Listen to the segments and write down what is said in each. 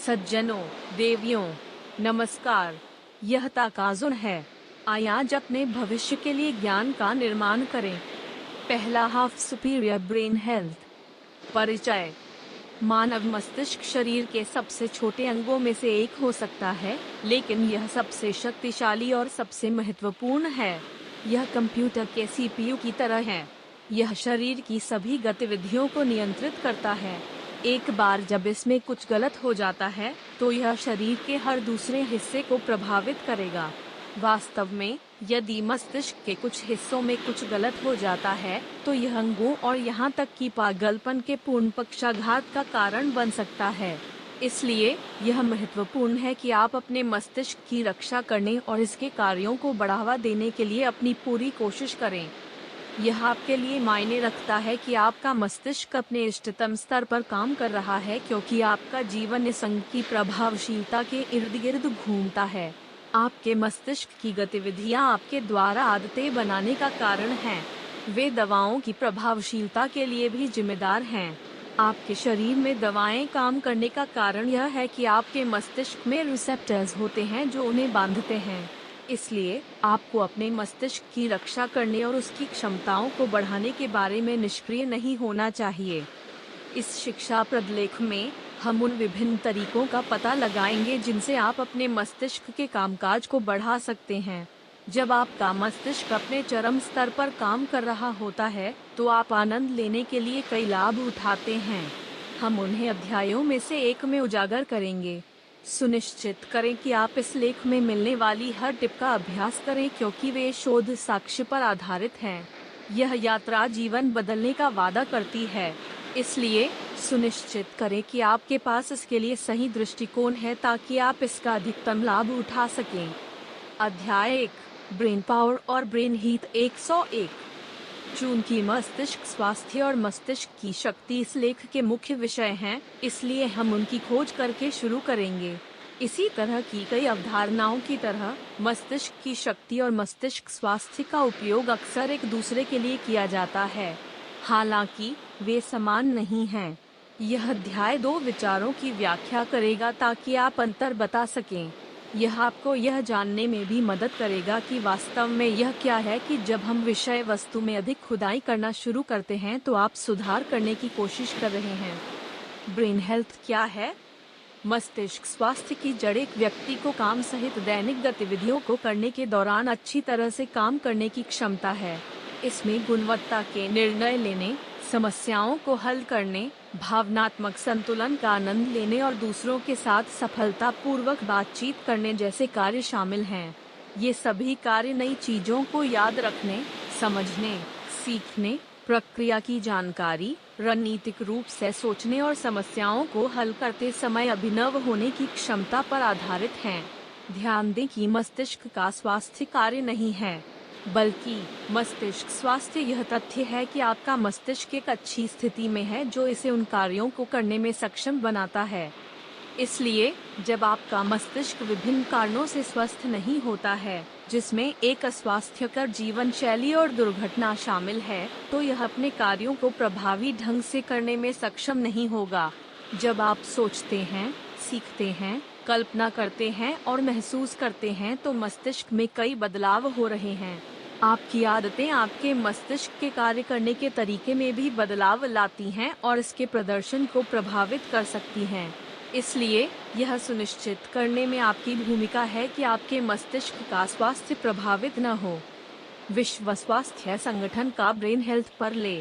सज्जनों, देवियों, नमस्कार। यह ताकाजुन है। आइए आज अपने भविष्य के लिए ज्ञान का निर्माण करें। पहला हाफ सुपीरियर ब्रेन हेल्थ। परिचय। मानव मस्तिष्क शरीर के सबसे छोटे अंगों में से एक हो सकता है, लेकिन यह सबसे शक्तिशाली और सबसे महत्वपूर्ण है। यह कंप्यूटर के सीपीयू की तरह है। यह शरीर की सभी गतिविधियों को नियंत्रित करता है। एक बार जब इसमें कुछ गलत हो जाता है, तो यह शरीर के हर दूसरे हिस्से को प्रभावित करेगा। वास्तव में, यदि मस्तिष्क के कुछ हिस्सों में कुछ गलत हो जाता है, तो यह अंगों और यहाँ तक कि पागलपन के पूर्ण पक्षाघात का कारण बन सकता है। इसलिए यह महत्वपूर्ण है कि आप अपने मस्तिष्क की रक्षा करने और इसके कार्यों को बढ़ावा देने के लिए अपनी पूरी कोशिश करें। यह आपके लिए मायने रखता है कि आपका मस्तिष्क अपने इष्टतम स्तर पर काम कर रहा है, क्योंकि आपका जीवन इस अंग की प्रभावशीलता के इर्द गिर्द घूमता है। आपके मस्तिष्क की गतिविधियां आपके द्वारा आदतें बनाने का कारण हैं। वे दवाओं की प्रभावशीलता के लिए भी जिम्मेदार हैं। आपके शरीर में दवाएं काम करने का कारण यह है कि आपके मस्तिष्क में रिसेप्टर्स होते हैं जो उन्हें बांधते हैं। इसलिए आपको अपने मस्तिष्क की रक्षा करने और उसकी क्षमताओं को बढ़ाने के बारे में निष्क्रिय नहीं होना चाहिए। इस शिक्षा प्रलेख में हम उन विभिन्न तरीकों का पता लगाएंगे जिनसे आप अपने मस्तिष्क के कामकाज को बढ़ा सकते हैं। जब आपका मस्तिष्क अपने चरम स्तर पर काम कर रहा होता है, तो आप आनंद लेने के लिए कई लाभ उठाते हैं। हम उन्हें अध्यायों में से एक में उजागर करेंगे। सुनिश्चित करें कि आप इस लेख में मिलने वाली हर टिप का अभ्यास करें, क्योंकि वे शोध साक्ष्य पर आधारित हैं। यह यात्रा जीवन बदलने का वादा करती है, इसलिए सुनिश्चित करें कि आपके पास इसके लिए सही दृष्टिकोण है ताकि आप इसका अधिकतम लाभ उठा सकें। अध्याय 1, ब्रेन पावर और ब्रेन हीट 101। चूंकि मस्तिष्क स्वास्थ्य और मस्तिष्क की शक्ति इस लेख के मुख्य विषय हैं, इसलिए हम उनकी खोज करके शुरू करेंगे। इसी तरह की कई अवधारणाओं की तरह मस्तिष्क की शक्ति और मस्तिष्क स्वास्थ्य का उपयोग अक्सर एक दूसरे के लिए किया जाता है, हालांकि वे समान नहीं हैं। यह अध्याय 2 विचारों की व्याख्या करेगा ताकि आप अंतर बता सकें। यह आपको यह जानने में भी मदद करेगा कि वास्तव में यह क्या है कि जब हम विषय वस्तु में अधिक खुदाई करना शुरू करते हैं तो आप सुधार करने की कोशिश कर रहे हैं। ब्रेन हेल्थ क्या है? मस्तिष्क स्वास्थ्य की जड़ एक व्यक्ति को काम सहित दैनिक गतिविधियों को करने के दौरान अच्छी तरह से काम करने की क्षमता है। इसमें गुणवत्ता के निर्णय लेने, समस्याओं को हल करने, भावनात्मक संतुलन का आनंद लेने और दूसरों के साथ सफलतापूर्वक बातचीत करने जैसे कार्य शामिल हैं। ये सभी कार्य नई चीजों को याद रखने, समझने, सीखने, प्रक्रिया की जानकारी, रणनीतिक रूप से सोचने और समस्याओं को हल करते समय अभिनव होने की क्षमता पर आधारित हैं। ध्यान दें कि मस्तिष्क का स्वास्थ्य कार्य नहीं है, बल्कि मस्तिष्क स्वास्थ्य यह तथ्य है कि आपका मस्तिष्क एक अच्छी स्थिति में है जो इसे उन कार्यों को करने में सक्षम बनाता है। इसलिए जब आपका मस्तिष्क विभिन्न कारणों से स्वस्थ नहीं होता है, जिसमें एक अस्वास्थ्यकर जीवन शैली और दुर्घटना शामिल है, तो यह अपने कार्यों को प्रभावी ढंग से करने में सक्षम नहीं होगा। जब आप सोचते हैं, सीखते हैं, कल्पना करते हैं और महसूस करते हैं, तो मस्तिष्क में कई बदलाव हो रहे हैं। आपकी आदतें आपके मस्तिष्क के कार्य करने के तरीके में भी बदलाव लाती हैं और इसके प्रदर्शन को प्रभावित कर सकती हैं। इसलिए यह सुनिश्चित करने में आपकी भूमिका है कि आपके मस्तिष्क का स्वास्थ्य प्रभावित न हो। विश्व स्वास्थ्य संगठन का ब्रेन हेल्थ पर ले।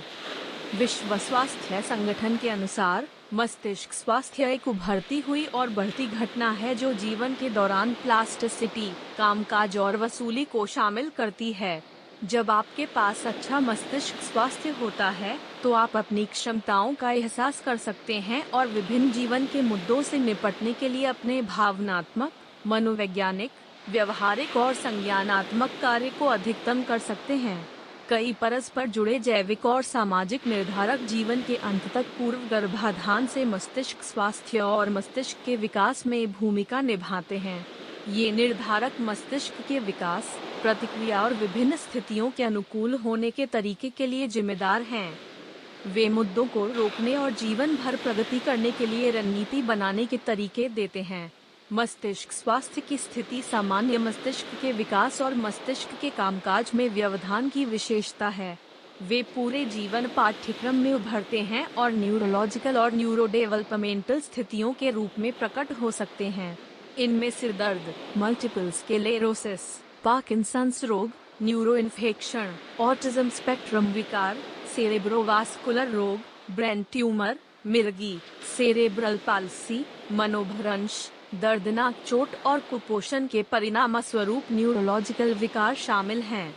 विश्व स्वास्थ्य संगठन के अनुसार मस्तिष्क स्वास्थ्य एक उभरती हुई और बढ़ती घटना है जो जीवन के दौरान प्लास्टिसिटी, कामकाज और वसूली को शामिल करती है। जब आपके पास अच्छा मस्तिष्क स्वास्थ्य होता है, तो आप अपनी क्षमताओं का एहसास कर सकते हैं और विभिन्न जीवन के मुद्दों से निपटने के लिए अपने भावनात्मक, मनोवैज्ञानिक, व्यवहारिक और संज्ञानात्मक कार्य को अधिकतम कर सकते हैं। कई परस्पर जुड़े जैविक और सामाजिक निर्धारक जीवन के अंत तक पूर्व गर्भाधान से मस्तिष्क स्वास्थ्य और मस्तिष्क के विकास में भूमिका निभाते हैं। ये निर्धारक मस्तिष्क के विकास, प्रतिक्रिया और विभिन्न स्थितियों के अनुकूल होने के तरीके के लिए जिम्मेदार हैं। वे मुद्दों को रोकने और जीवन भर प्रगति करने के लिए रणनीति बनाने के तरीके देते हैं। मस्तिष्क स्वास्थ्य की स्थिति सामान्य मस्तिष्क के विकास और मस्तिष्क के कामकाज में व्यवधान की विशेषता है। वे पूरे जीवन पाठ्यक्रम में उभरते हैं और न्यूरोलॉजिकल और न्यूरोडेवलपमेंटल स्थितियों के रूप में प्रकट हो सकते हैं। इनमें सिरदर्द, मल्टीपल स्क्लेरोसिस, पार्किंसंस रोग, न्यूरो इन्फेक्शन, ऑटिज्म स्पेक्ट्रम विकार, सेरेब्रोवास्कुलर रोग, ब्रेन ट्यूमर, मिर्गी, सेरेब्रल पाल्सी, मनोभ्रंश, दर्दनाक चोट और कुपोषण के परिणामस्वरूप न्यूरोलॉजिकल विकार शामिल हैं।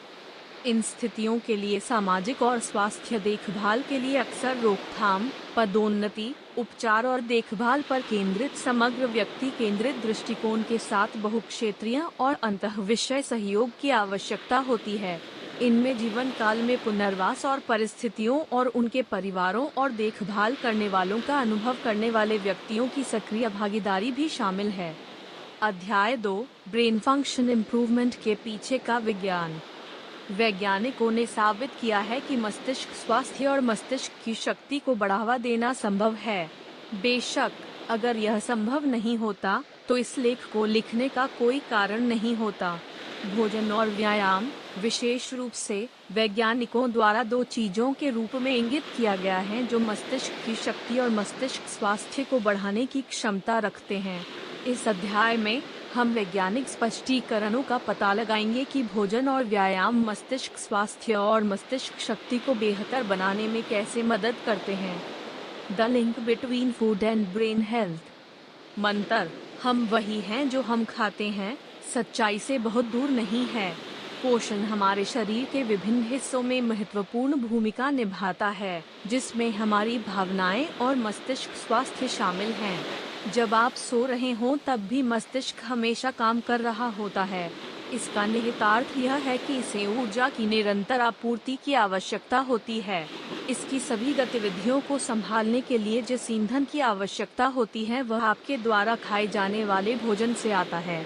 इन स्थितियों के लिए सामाजिक और स्वास्थ्य देखभाल के लिए अक्सर रोकथाम, पदोन्नति, उपचार और देखभाल पर केंद्रित समग्र व्यक्ति केंद्रित दृष्टिकोण के साथ बहुक्षेत्रीय और अंतःविषय सहयोग की आवश्यकता होती है। इनमें जीवन काल में पुनर्वास और परिस्थितियों और उनके परिवारों और देखभाल करने वालों का अनुभव करने वाले व्यक्तियों की सक्रिय भागीदारी भी शामिल है। अध्याय 2, ब्रेन फंक्शन इम्प्रूवमेंट के पीछे का विज्ञान। वैज्ञानिकों ने साबित किया है कि मस्तिष्क स्वास्थ्य और मस्तिष्क की शक्ति को बढ़ावा देना संभव है। बेशक, अगर यह संभव नहीं होता, तो इस लेख को लिखने का कोई कारण नहीं होता। भोजन और व्यायाम, विशेष रूप से वैज्ञानिकों द्वारा 2 चीजों के रूप में इंगित किया गया है जो मस्तिष्क की शक्ति और मस्तिष्क स्वास्थ्य को बढ़ाने की क्षमता रखते हैं। इस अध्याय में हम वैज्ञानिक स्पष्टीकरणों का पता लगाएंगे कि भोजन और व्यायाम मस्तिष्क स्वास्थ्य और मस्तिष्क शक्ति को बेहतर बनाने में कैसे मदद करते हैं। The link between food and brain health. मंत्र, हम वही हैं जो हम खाते हैं, सच्चाई से बहुत दूर नहीं है। पोषण हमारे शरीर के विभिन्न हिस्सों में महत्वपूर्ण भूमिका निभाता है, जिसमें हमारी भावनाएं और मस्तिष्क स्वास्थ्य शामिल हैं। जब आप सो रहे हों तब भी मस्तिष्क हमेशा काम कर रहा होता है। इसका निहितार्थ यह है कि इसे ऊर्जा की निरंतर आपूर्ति की आवश्यकता होती है। इसकी सभी गतिविधियों को संभालने के लिए जिस ईंधन की आवश्यकता होती है वह आपके द्वारा खाए जाने वाले भोजन से आता है।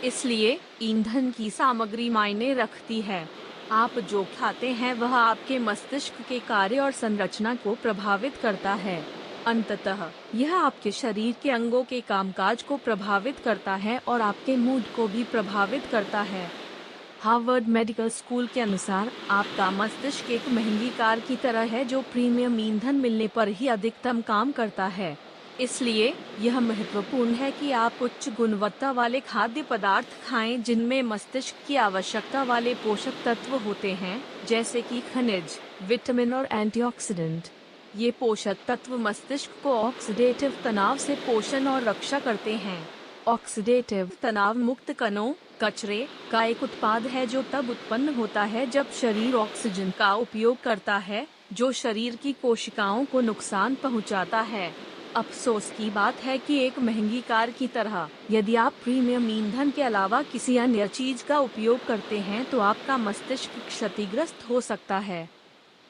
इसलिए ईंधन की सामग्री मायने रखती है। आप जो खाते हैं वह आपके मस्तिष्क के कार्य और संरचना को प्रभावित करता है। अंततः यह आपके शरीर के अंगों के कामकाज को प्रभावित करता है और आपके मूड को भी प्रभावित करता है। हार्वर्ड मेडिकल स्कूल के अनुसार आपका मस्तिष्क एक महंगी कार की तरह है जो प्रीमियम ईंधन मिलने पर ही अधिकतम काम करता है। इसलिए यह महत्वपूर्ण है कि आप उच्च गुणवत्ता वाले खाद्य पदार्थ खाएं जिनमें मस्तिष्क की आवश्यकता वाले पोषक तत्व होते हैं, जैसे कि खनिज, विटामिन और एंटीऑक्सीडेंट। ये पोषक तत्व मस्तिष्क को ऑक्सीडेटिव तनाव से पोषण और रक्षा करते हैं। ऑक्सीडेटिव तनाव मुक्त कणों, कचरे का एक उत्पाद है जो तब उत्पन्न होता है जब शरीर ऑक्सीजन का उपयोग करता है, जो शरीर की कोशिकाओं को नुकसान पहुंचाता है। अफसोस की बात है कि एक महंगी कार की तरह यदि आप प्रीमियम ईंधन के अलावा किसी अन्य चीज का उपयोग करते हैं तो आपका मस्तिष्क क्षतिग्रस्त हो सकता है।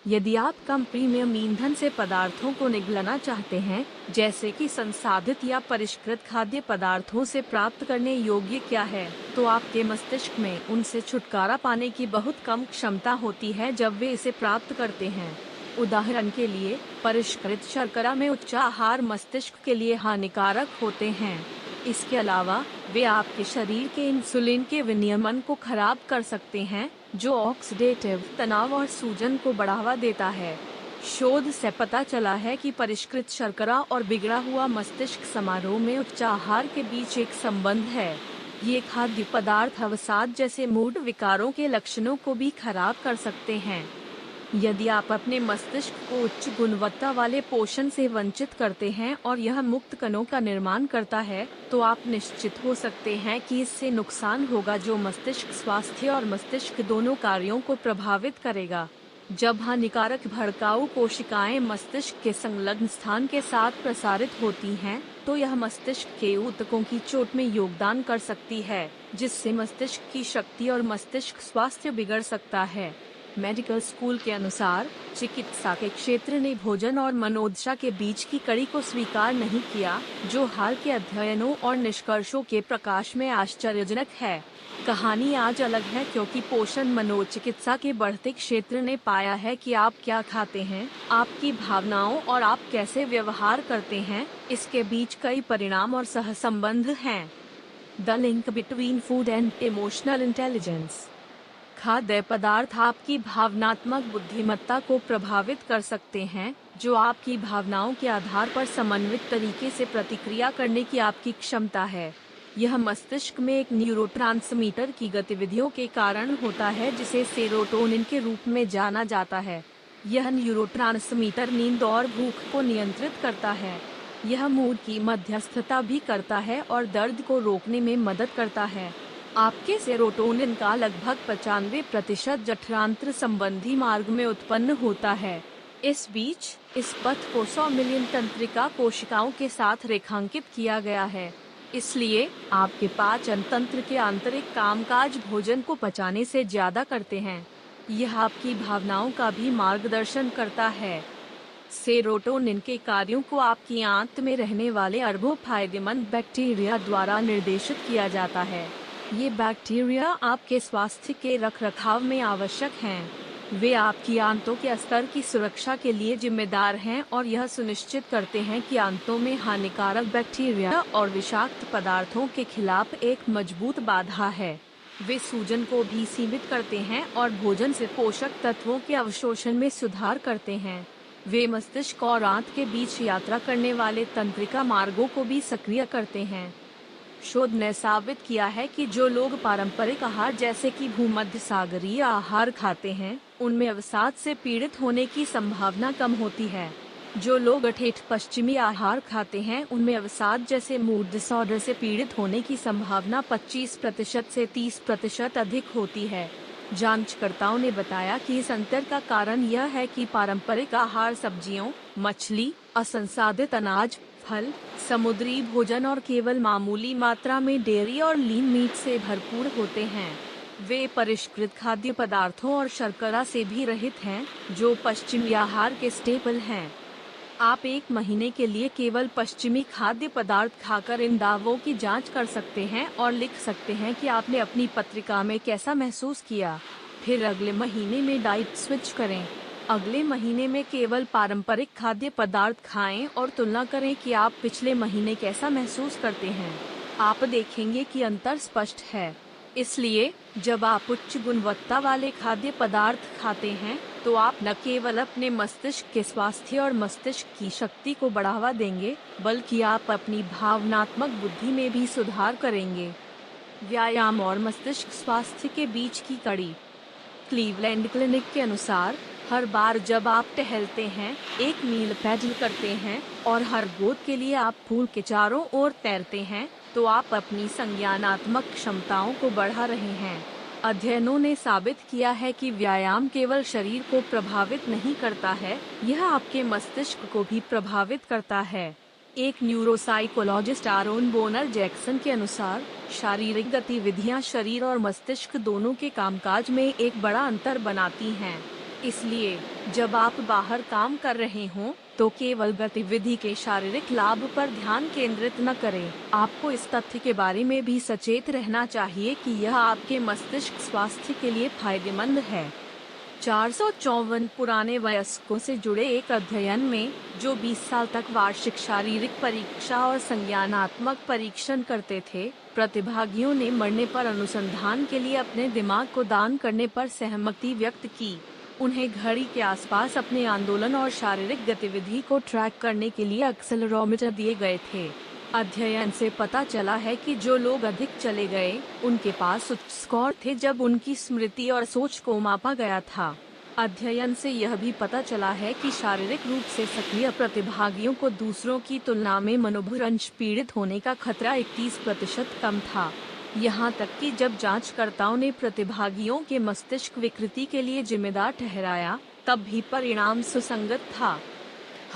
यदि आप कम प्रीमियम ईंधन से पदार्थों को निगलना चाहते हैं, जैसे कि संसाधित या परिष्कृत खाद्य पदार्थों से प्राप्त करने योग्य क्या है, तो आपके मस्तिष्क में उनसे छुटकारा पाने की बहुत कम क्षमता होती है जब वे इसे प्राप्त करते हैं। उदाहरण के लिए, परिष्कृत शर्करा में उच्च आहार मस्तिष्क के लिए हानिकारक होते हैं। इसके अलावा वे आपके शरीर के इंसुलिन के विनियमन को खराब कर सकते हैं, जो ऑक्सीडेटिव तनाव और सूजन को बढ़ावा देता है। शोध से पता चला है कि परिष्कृत शर्करा और बिगड़ा हुआ मस्तिष्क समारोह में उच्च आहार के बीच एक संबंध है। ये खाद्य पदार्थ अवसाद जैसे मूड विकारों के लक्षणों को भी खराब कर सकते हैं। यदि आप अपने मस्तिष्क को उच्च गुणवत्ता वाले पोषण से वंचित करते हैं और यह मुक्त कणों का निर्माण करता है, तो आप निश्चित हो सकते हैं कि इससे नुकसान होगा जो मस्तिष्क स्वास्थ्य और मस्तिष्क दोनों कार्यों को प्रभावित करेगा। जब हानिकारक भड़काऊ कोशिकाएं मस्तिष्क के संलग्न स्थान के साथ प्रसारित होती हैं, तो यह मस्तिष्क के ऊतकों की चोट में योगदान कर सकती है, जिससे मस्तिष्क की शक्ति और मस्तिष्क स्वास्थ्य बिगड़ सकता है। मेडिकल स्कूल के अनुसार चिकित्सा के क्षेत्र ने भोजन और मनोदशा के बीच की कड़ी को स्वीकार नहीं किया, जो हाल के अध्ययनों और निष्कर्षों के प्रकाश में आश्चर्यजनक है। कहानी आज अलग है क्योंकि पोषण मनोचिकित्सा के बढ़ते क्षेत्र ने पाया है कि आप क्या खाते हैं, आपकी भावनाओं और आप कैसे व्यवहार करते हैं, इसके बीच कई परिणाम और सहसंबंध हैं। The link between food and emotional intelligence. खाद्य पदार्थ आपकी भावनात्मक बुद्धिमत्ता को प्रभावित कर सकते हैं, जो आपकी भावनाओं के आधार पर समन्वित तरीके से प्रतिक्रिया करने की आपकी क्षमता है। यह मस्तिष्क में एक न्यूरोट्रांसमीटर की गतिविधियों के कारण होता है जिसे सेरोटोनिन के रूप में जाना जाता है। यह न्यूरोट्रांसमीटर नींद और भूख को नियंत्रित करता है। यह मूड की मध्यस्थता भी करता है और दर्द को रोकने में मदद करता है। आपके सेरोटोनिन का लगभग 95% जठरांत्र संबंधी मार्ग में उत्पन्न होता है। इस बीच इस पथ को 100 मिलियन तंत्रिका कोशिकाओं के साथ रेखांकित किया गया है। इसलिए आपके पाचन तंत्र के आंतरिक कामकाज भोजन को पचाने से ज्यादा करते हैं। यह आपकी भावनाओं का भी मार्गदर्शन करता है। सेरोटोनिन के कार्यों को आपकी आंत में रहने वाले अरबों फायदेमंद बैक्टीरिया द्वारा निर्देशित किया जाता है। ये बैक्टीरिया आपके स्वास्थ्य के रखरखाव में आवश्यक हैं। वे आपकी आंतों के स्तर की सुरक्षा के लिए जिम्मेदार हैं और यह सुनिश्चित करते हैं कि आंतों में हानिकारक बैक्टीरिया और विषाक्त पदार्थों के खिलाफ एक मजबूत बाधा है। वे सूजन को भी सीमित करते हैं और भोजन से पोषक तत्वों के अवशोषण में सुधार करते हैं। वे मस्तिष्क और आंत के बीच यात्रा करने वाले तंत्रिका मार्गों को भी सक्रिय करते हैं। शोध ने साबित किया है कि जो लोग पारंपरिक आहार जैसे कि भूमध्य सागरीय आहार खाते हैं, उनमें अवसाद से पीड़ित होने की संभावना कम होती है। जो लोग ठेठ पश्चिमी आहार खाते हैं, उनमें अवसाद जैसे मूड डिसऑर्डर से पीड़ित होने की संभावना 25% से 30% अधिक होती है। जांचकर्ताओं ने बताया कि इस अंतर का कारण यह है कि पारंपरिक आहार सब्जियों, मछली, असंसाधित अनाज, फल, समुद्री भोजन और केवल मामूली मात्रा में डेयरी और लीन मीट से भरपूर होते हैं। वे परिष्कृत खाद्य पदार्थों और शर्करा से भी रहित हैं, जो पश्चिमी आहार के स्टेपल हैं। आप एक महीने के लिए केवल पश्चिमी खाद्य पदार्थ खाकर इन दावों की जांच कर सकते हैं और लिख सकते हैं कि आपने अपनी पत्रिका में कैसा महसूस किया। फिर अगले महीने में डाइट स्विच करें। अगले महीने में केवल पारंपरिक खाद्य पदार्थ खाएं और तुलना करें कि आप पिछले महीने कैसा महसूस करते हैं। आप देखेंगे कि अंतर स्पष्ट है। इसलिए जब आप उच्च गुणवत्ता वाले खाद्य पदार्थ खाते हैं, तो आप न केवल अपने मस्तिष्क के स्वास्थ्य और मस्तिष्क की शक्ति को बढ़ावा देंगे, बल्कि आप अपनी भावनात्मक बुद्धि में भी सुधार करेंगे। व्यायाम और मस्तिष्क स्वास्थ्य के बीच की कड़ी। क्लीवलैंड क्लिनिक के अनुसार हर बार जब आप टहलते हैं, एक मील पैदल करते हैं और हर गोद के लिए आप पूल के चारों ओर तैरते हैं, तो आप अपनी संज्ञानात्मक क्षमताओं को बढ़ा रहे हैं। अध्ययनों ने साबित किया है कि व्यायाम केवल शरीर को प्रभावित नहीं करता है, यह आपके मस्तिष्क को भी प्रभावित करता है। एक न्यूरोसाइकोलॉजिस्ट आरोन बोनर जैक्सन के अनुसार शारीरिक गतिविधियां शरीर और मस्तिष्क दोनों के कामकाज में एक बड़ा अंतर बनाती हैं। इसलिए जब आप बाहर काम कर रहे हों, तो केवल गतिविधि के शारीरिक लाभ पर ध्यान केंद्रित न करें। आपको इस तथ्य के बारे में भी सचेत रहना चाहिए कि यह आपके मस्तिष्क स्वास्थ्य के लिए फायदेमंद है। 454 पुराने वयस्कों से जुड़े एक अध्ययन में, जो 20 साल तक वार्षिक शारीरिक परीक्षा और संज्ञानात्मक परीक्षण करते थे, प्रतिभागियों ने मरने पर अनुसंधान के लिए अपने दिमाग को दान करने पर सहमति व्यक्त की। उन्हें घड़ी के आसपास अपने आंदोलन और शारीरिक गतिविधि को ट्रैक करने के लिए एक्सेलेरोमीटर दिए गए थे। अध्ययन से पता चला है कि जो लोग अधिक चले गए, उनके पास उच्च स्कोर थे जब उनकी स्मृति और सोच को मापा गया था। अध्ययन से यह भी पता चला है कि शारीरिक रूप से सक्रिय प्रतिभागियों को दूसरों की तुलना में मनोभ्रंश पीड़ित होने का खतरा 31% कम था। यहाँ तक कि जब जांचकर्ताओं ने प्रतिभागियों के मस्तिष्क विकृति के लिए जिम्मेदार ठहराया, तब भी परिणाम सुसंगत था।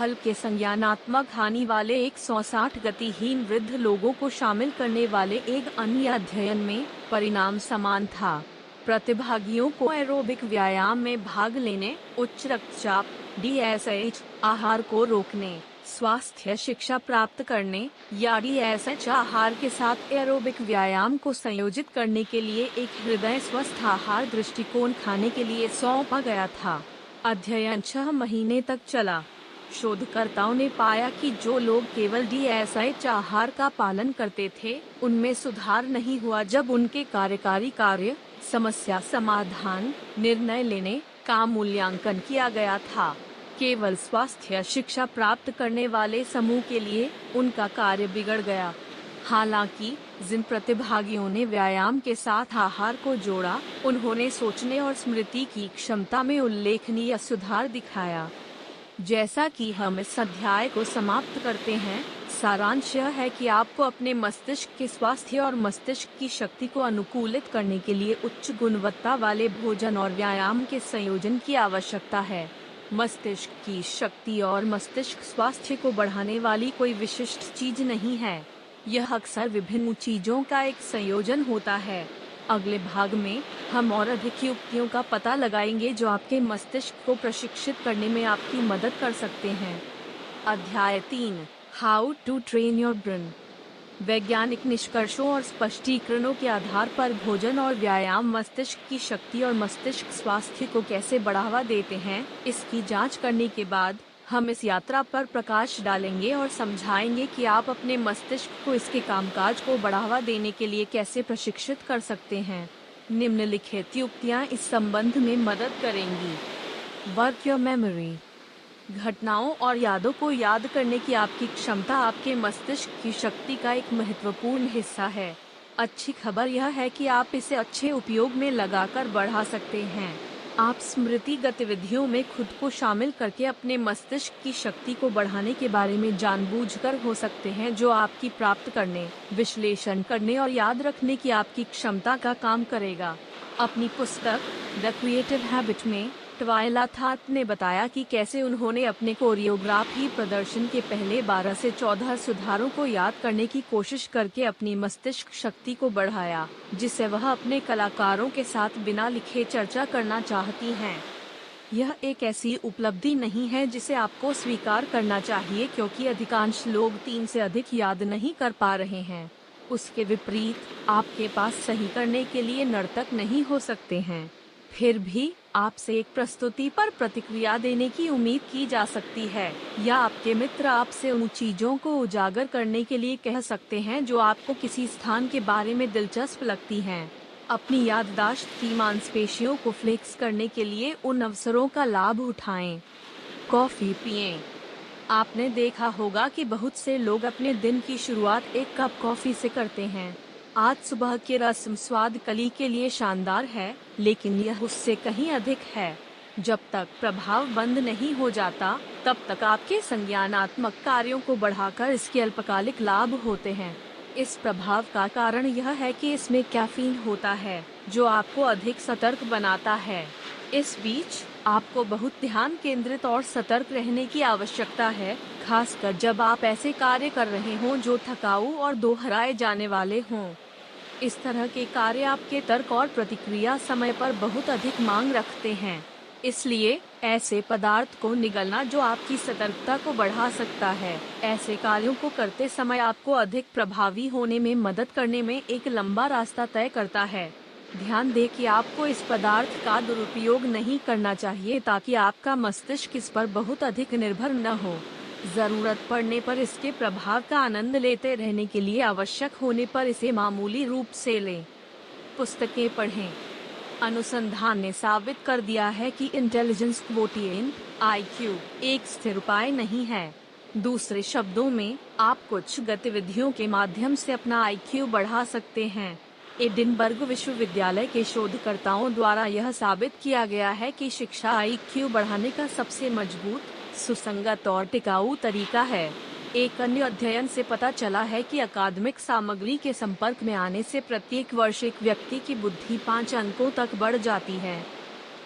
हल्के संज्ञानात्मक हानि वाले 160 गतिहीन वृद्ध लोगों को शामिल करने वाले एक अन्य अध्ययन में परिणाम समान था। प्रतिभागियों को एरोबिक व्यायाम में भाग लेने, उच्च रक्तचाप (DSH) आहार को रोकने, स्वास्थ्य शिक्षा प्राप्त करने या DSH आहार के साथ एरोबिक व्यायाम को संयोजित करने के लिए एक हृदय स्वस्थ आहार दृष्टिकोण खाने के लिए सौंपा गया था। अध्ययन 6 महीने तक चला। शोधकर्ताओं ने पाया कि जो लोग केवल DSH आहार का पालन करते थे, उनमें सुधार नहीं हुआ जब उनके कार्यकारी कार्य, समस्या समाधान, निर्णय लेने का मूल्यांकन किया गया था। केवल स्वास्थ्य शिक्षा प्राप्त करने वाले समूह के लिए उनका कार्य बिगड़ गया। हालांकि जिन प्रतिभागियों ने व्यायाम के साथ आहार को जोड़ा, उन्होंने सोचने और स्मृति की क्षमता में उल्लेखनीय सुधार दिखाया। जैसा कि हम इस अध्याय को समाप्त करते हैं, सारांश यह है कि आपको अपने मस्तिष्क के स्वास्थ्य और मस्तिष्क की शक्ति को अनुकूलित करने के लिए उच्च गुणवत्ता वाले भोजन और व्यायाम के संयोजन की आवश्यकता है। मस्तिष्क की शक्ति और मस्तिष्क स्वास्थ्य को बढ़ाने वाली कोई विशिष्ट चीज नहीं है। यह अक्सर विभिन्न चीजों का एक संयोजन होता है। अगले भाग में हम और अधिक युक्तियों का पता लगाएंगे जो आपके मस्तिष्क को प्रशिक्षित करने में आपकी मदद कर सकते हैं। अध्याय 3, how to train your brain. वैज्ञानिक निष्कर्षों और स्पष्टीकरणों के आधार पर भोजन और व्यायाम मस्तिष्क की शक्ति और मस्तिष्क स्वास्थ्य को कैसे बढ़ावा देते हैं, इसकी जांच करने के बाद हम इस यात्रा पर प्रकाश डालेंगे और समझाएंगे कि आप अपने मस्तिष्क को इसके कामकाज को बढ़ावा देने के लिए कैसे प्रशिक्षित कर सकते हैं। निम्नलिखित युक्तियाँ इस संबंध में मदद करेंगी। Work your memory. घटनाओं और यादों को याद करने की आपकी क्षमता आपके मस्तिष्क की शक्ति का एक महत्वपूर्ण हिस्सा है। अच्छी खबर यह है कि आप इसे अच्छे उपयोग में लगाकर बढ़ा सकते हैं। आप स्मृति गतिविधियों में खुद को शामिल करके अपने मस्तिष्क की शक्ति को बढ़ाने के बारे में जानबूझकर हो सकते हैं, जो आपकी प्राप्त करने, विश्लेषण करने और याद रखने की आपकी क्षमता का काम करेगा। अपनी पुस्तक द क्रिएटिव हैबिट में ट्वाइला थाट ने बताया कि कैसे उन्होंने अपने कोरियोग्राफी प्रदर्शन के पहले 12 से 14 सुधारों को याद करने की कोशिश करके अपनी मस्तिष्क शक्ति को बढ़ाया, जिसे वह अपने कलाकारों के साथ बिना लिखे चर्चा करना चाहती हैं। यह एक ऐसी उपलब्धि नहीं है जिसे आपको स्वीकार करना चाहिए, क्योंकि अधिकांश लोग 3 से अधिक याद नहीं कर पा रहे हैं। उसके विपरीत, आपके पास सही करने के लिए नर्तक नहीं हो सकते हैं। फिर भी आपसे एक प्रस्तुति पर प्रतिक्रिया देने की उम्मीद की जा सकती है, या आपके मित्र आपसे उन चीजों को उजागर करने के लिए कह सकते हैं जो आपको किसी स्थान के बारे में दिलचस्प लगती हैं। अपनी याददाश्त की मांसपेशियों को फ्लेक्स करने के लिए उन अवसरों का लाभ उठाएं। कॉफी पिएं। आपने देखा होगा कि बहुत से लोग अपने दिन की शुरुआत एक कप कॉफी से करते हैं। आज सुबह के रस्म स्वाद कली के लिए शानदार है, लेकिन यह उससे कहीं अधिक है। जब तक प्रभाव बंद नहीं हो जाता, तब तक आपके संज्ञानात्मक कार्यों को बढ़ाकर इसके अल्पकालिक लाभ होते हैं। इस प्रभाव का कारण यह है कि इसमें कैफीन होता है, जो आपको अधिक सतर्क बनाता है। इस बीच आपको बहुत ध्यान केंद्रित और सतर्क रहने की आवश्यकता है, खासकर जब आप ऐसे कार्य कर रहे हों जो थकाऊ और दोहराए जाने वाले हों। इस तरह के कार्य आपके तर्क और प्रतिक्रिया समय पर बहुत अधिक मांग रखते हैं। इसलिए ऐसे पदार्थ को निगलना जो आपकी सतर्कता को बढ़ा सकता है, ऐसे कार्यों को करते समय आपको अधिक प्रभावी होने में मदद करने में एक लंबा रास्ता तय करता है। ध्यान दें कि आपको इस पदार्थ का दुरुपयोग नहीं करना चाहिए, ताकि आपका मस्तिष्क इस पर बहुत अधिक निर्भर न हो। जरूरत पड़ने पर इसके प्रभाव का आनंद लेते रहने के लिए आवश्यक होने पर इसे मामूली रूप से लें। पुस्तकें पढ़ें। अनुसंधान ने साबित कर दिया है कि इंटेलिजेंस क्वोटिएंट (IQ) एक स्थिर उपाय नहीं है। दूसरे शब्दों में, आप कुछ गतिविधियों के माध्यम से अपना IQ बढ़ा सकते हैं। एडिनबर्ग विश्वविद्यालय के शोधकर्ताओं द्वारा यह साबित किया गया है कि शिक्षा IQ बढ़ाने का सबसे मजबूत, सुसंगत और टिकाऊ तरीका है। एक अन्य अध्ययन से पता चला है कि अकादमिक सामग्री के संपर्क में आने से प्रत्येक वर्ष एक व्यक्ति की बुद्धि 5 अंकों तक बढ़ जाती है।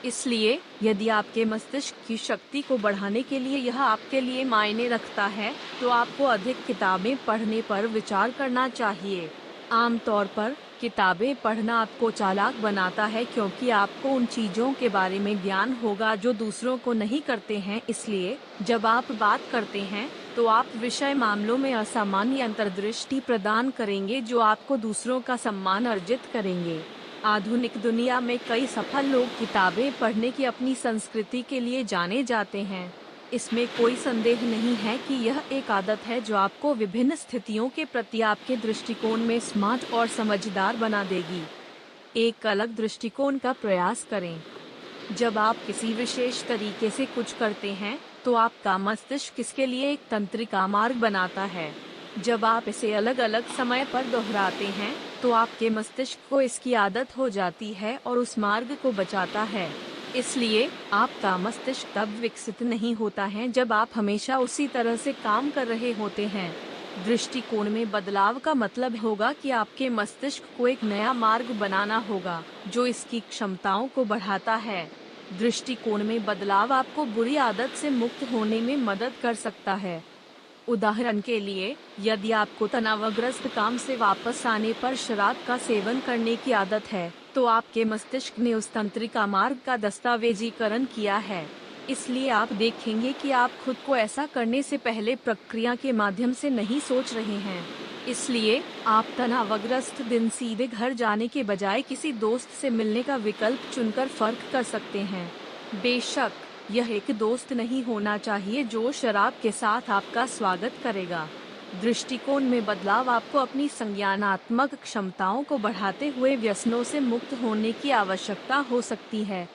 इसलिए यदि आपके मस्तिष्क की शक्ति को बढ़ाने के लिए यह आपके लिए मायने रखता है, तो आपको अधिक किताबें पढ़ने पर विचार करना चाहिए। आमतौर पर किताबें पढ़ना आपको चालाक बनाता है, क्योंकि आपको उन चीजों के बारे में ज्ञान होगा जो दूसरों को नहीं करते हैं। इसलिए जब आप बात करते हैं तो आप विषय मामलों में असामान्य अंतर्दृष्टि प्रदान करेंगे जो आपको दूसरों का सम्मान अर्जित करेंगे। आधुनिक दुनिया में कई सफल लोग किताबें पढ़ने की अपनी संस्कृति के लिए जाने जाते हैं। इसमें कोई संदेह नहीं है कि यह एक आदत है जो आपको विभिन्न स्थितियों के प्रति आपके दृष्टिकोण में स्मार्ट और समझदार बना देगी। एक अलग दृष्टिकोण का प्रयास करें। जब आप किसी विशेष तरीके से कुछ करते हैं तो आपका मस्तिष्क इसके लिए एक तंत्रिका मार्ग बनाता है। जब आप इसे अलग अलग समय पर दोहराते हैं तो आपके मस्तिष्क को इसकी आदत हो जाती है और उस मार्ग को बचाता है। इसलिए आपका मस्तिष्क तब विकसित नहीं होता है जब आप हमेशा उसी तरह से काम कर रहे होते हैं। दृष्टिकोण में बदलाव का मतलब होगा कि आपके मस्तिष्क को एक नया मार्ग बनाना होगा जो इसकी क्षमताओं को बढ़ाता है। दृष्टिकोण में बदलाव आपको बुरी आदत से मुक्त होने में मदद कर सकता है। उदाहरण के लिए, यदि आपको तनावग्रस्त काम से वापस आने पर शराब का सेवन करने की आदत है, तो आपके मस्तिष्क ने उस तंत्रिका मार्ग का दस्तावेजीकरण किया है। इसलिए आप देखेंगे कि आप खुद को ऐसा करने से पहले प्रक्रिया के माध्यम से नहीं सोच रहे हैं। इसलिए आप तनावग्रस्त दिन सीधे घर जाने के बजाय किसी दोस्त से मिलने का विकल्प चुनकर फर्क कर सकते हैं। बेशक यह एक दोस्त नहीं होना चाहिए जो शराब के साथ आपका स्वागत करेगा। दृष्टिकोण में बदलाव आपको अपनी संज्ञानात्मक क्षमताओं को बढ़ाते हुए व्यसनों से मुक्त होने की आवश्यकता हो सकती है।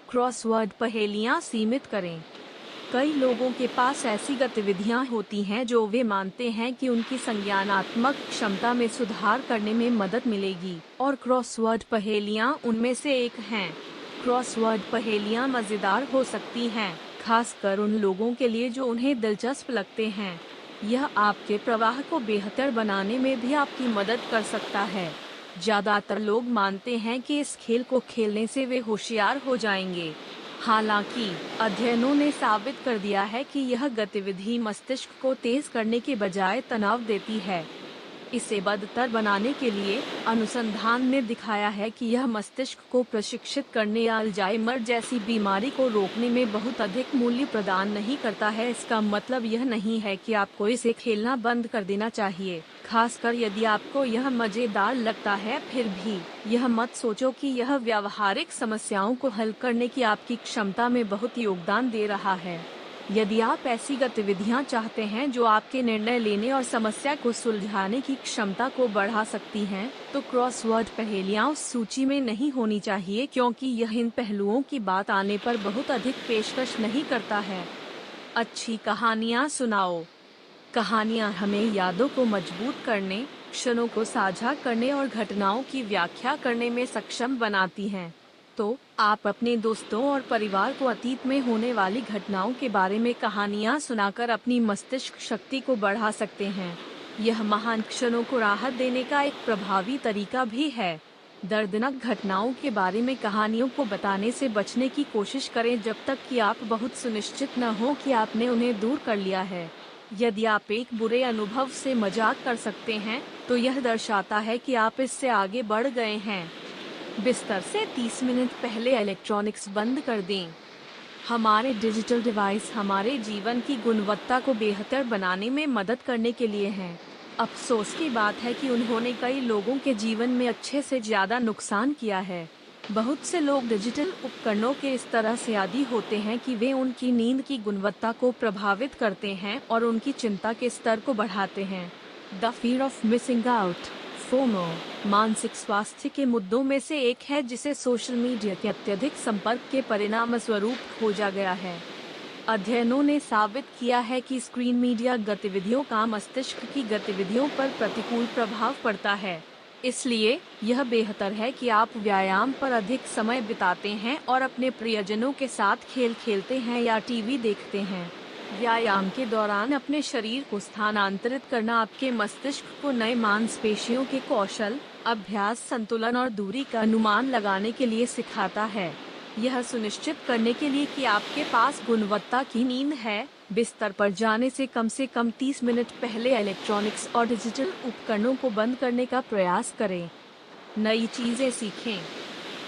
क्रॉसवर्ड पहेलियां सीमित करें। कई लोगों के पास ऐसी गतिविधियां होती हैं जो वे मानते हैं कि उनकी संज्ञानात्मक क्षमता में सुधार करने में मदद मिलेगी, और क्रॉसवर्ड पहेलियां उनमें से एक हैं। क्रॉसवर्ड पहेलियां मजेदार हो सकती हैं, खासकर उन लोगों के लिए जो उन्हें दिलचस्प लगते हैं। यह आपके प्रवाह को बेहतर बनाने में भी आपकी मदद कर सकता है। ज्यादातर लोग मानते हैं कि इस खेल को खेलने से वे होशियार हो जाएंगे। हालांकि अध्ययनों ने साबित कर दिया है कि यह गतिविधि मस्तिष्क को तेज करने के बजाय तनाव देती है। इसे बदतर बनाने के लिए अनुसंधान ने दिखाया है कि यह मस्तिष्क को प्रशिक्षित करने या अल्जाइमर जैसी बीमारी को रोकने में बहुत अधिक मूल्य प्रदान नहीं करता है। इसका मतलब यह नहीं है कि आपको इसे खेलना बंद कर देना चाहिए, खासकर यदि आपको यह मजेदार लगता है। फिर भी यह मत सोचो कि यह व्यावहारिक समस्याओं को हल करने की आपकी क्षमता में बहुत योगदान दे रहा है। यदि आप ऐसी गतिविधियां चाहते हैं जो आपके निर्णय लेने और समस्या को सुलझाने की क्षमता को बढ़ा सकती हैं, तो क्रॉसवर्ड पहेलियां उस सूची में नहीं होनी चाहिए, क्योंकि यह इन पहलुओं की बात आने पर बहुत अधिक पेशकश नहीं करता है। अच्छी कहानियां सुनाओ। कहानियां हमें यादों को मजबूत करने, क्षणों को साझा करने और घटनाओं की व्याख्या करने में सक्षम बनाती हैं। तो आप अपने दोस्तों और परिवार को अतीत में होने वाली घटनाओं के बारे में कहानियां सुनाकर अपनी मस्तिष्क शक्ति को बढ़ा सकते हैं। यह महान क्षणों को राहत देने का एक प्रभावी तरीका भी है। दर्दनाक घटनाओं के बारे में कहानियों को बताने से बचने की कोशिश करें जब तक कि आप बहुत सुनिश्चित न हो कि आपने उन्हें दूर कर लिया है। यदि आप एक बुरे अनुभव से मजाक कर सकते हैं, तो यह दर्शाता है कि आप इससे आगे बढ़ गए हैं। बिस्तर से 30 मिनट पहले इलेक्ट्रॉनिक्स बंद कर दें। हमारे डिजिटल डिवाइस हमारे जीवन की गुणवत्ता को बेहतर बनाने में मदद करने के लिए हैं। अफसोस की बात है कि उन्होंने कई लोगों के जीवन में अच्छे से ज्यादा नुकसान किया है। बहुत से लोग डिजिटल उपकरणों के इस तरह से आदी होते हैं कि वे उनकी नींद की गुणवत्ता को प्रभावित करते हैं और उनकी चिंता के स्तर को बढ़ाते हैं। The fear of missing out, FOMO, मानसिक स्वास्थ्य के मुद्दों में से एक है जिसे सोशल मीडिया के अत्यधिक संपर्क के परिणाम स्वरूप खोजा गया है। अध्ययनों ने साबित किया है कि स्क्रीन मीडिया गतिविधियों का मस्तिष्क की गतिविधियों पर प्रतिकूल प्रभाव पड़ता है। इसलिए यह बेहतर है कि आप व्यायाम पर अधिक समय बिताते हैं और अपने प्रियजनों के साथ खेल खेलते हैं या टीवी देखते हैं। व्यायाम के दौरान अपने शरीर को स्थानांतरित करना आपके मस्तिष्क को नए मांसपेशियों के कौशल, अभ्यास, संतुलन और दूरी का अनुमान लगाने के लिए सिखाता है। यह सुनिश्चित करने के लिए कि आपके पास गुणवत्ता की नींद है, बिस्तर पर जाने से कम 30 मिनट पहले इलेक्ट्रॉनिक्स और डिजिटल उपकरणों को बंद करने का प्रयास करें। नई चीजें सीखें।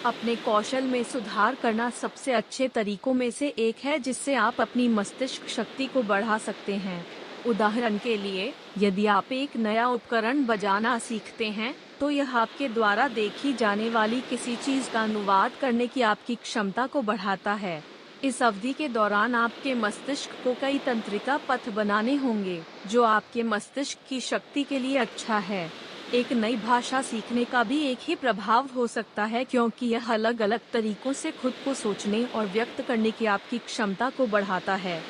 अपने कौशल में सुधार करना सबसे अच्छे तरीकों में से एक है जिससे आप अपनी मस्तिष्क शक्ति को बढ़ा सकते हैं। उदाहरण के लिए, यदि आप एक नया उपकरण बजाना सीखते हैं, तो यह आपके द्वारा देखी जाने वाली किसी चीज का अनुवाद करने की आपकी क्षमता को बढ़ाता है। इस अवधि के दौरान आपके मस्तिष्क को कई तंत्रिका पथ बनाने होंगे, जो आपके मस्तिष्क की शक्ति के लिए अच्छा है। एक नई भाषा सीखने का भी एक ही प्रभाव हो सकता है, क्योंकि यह अलग अलग तरीकों से खुद को सोचने और व्यक्त करने की आपकी क्षमता को बढ़ाता है।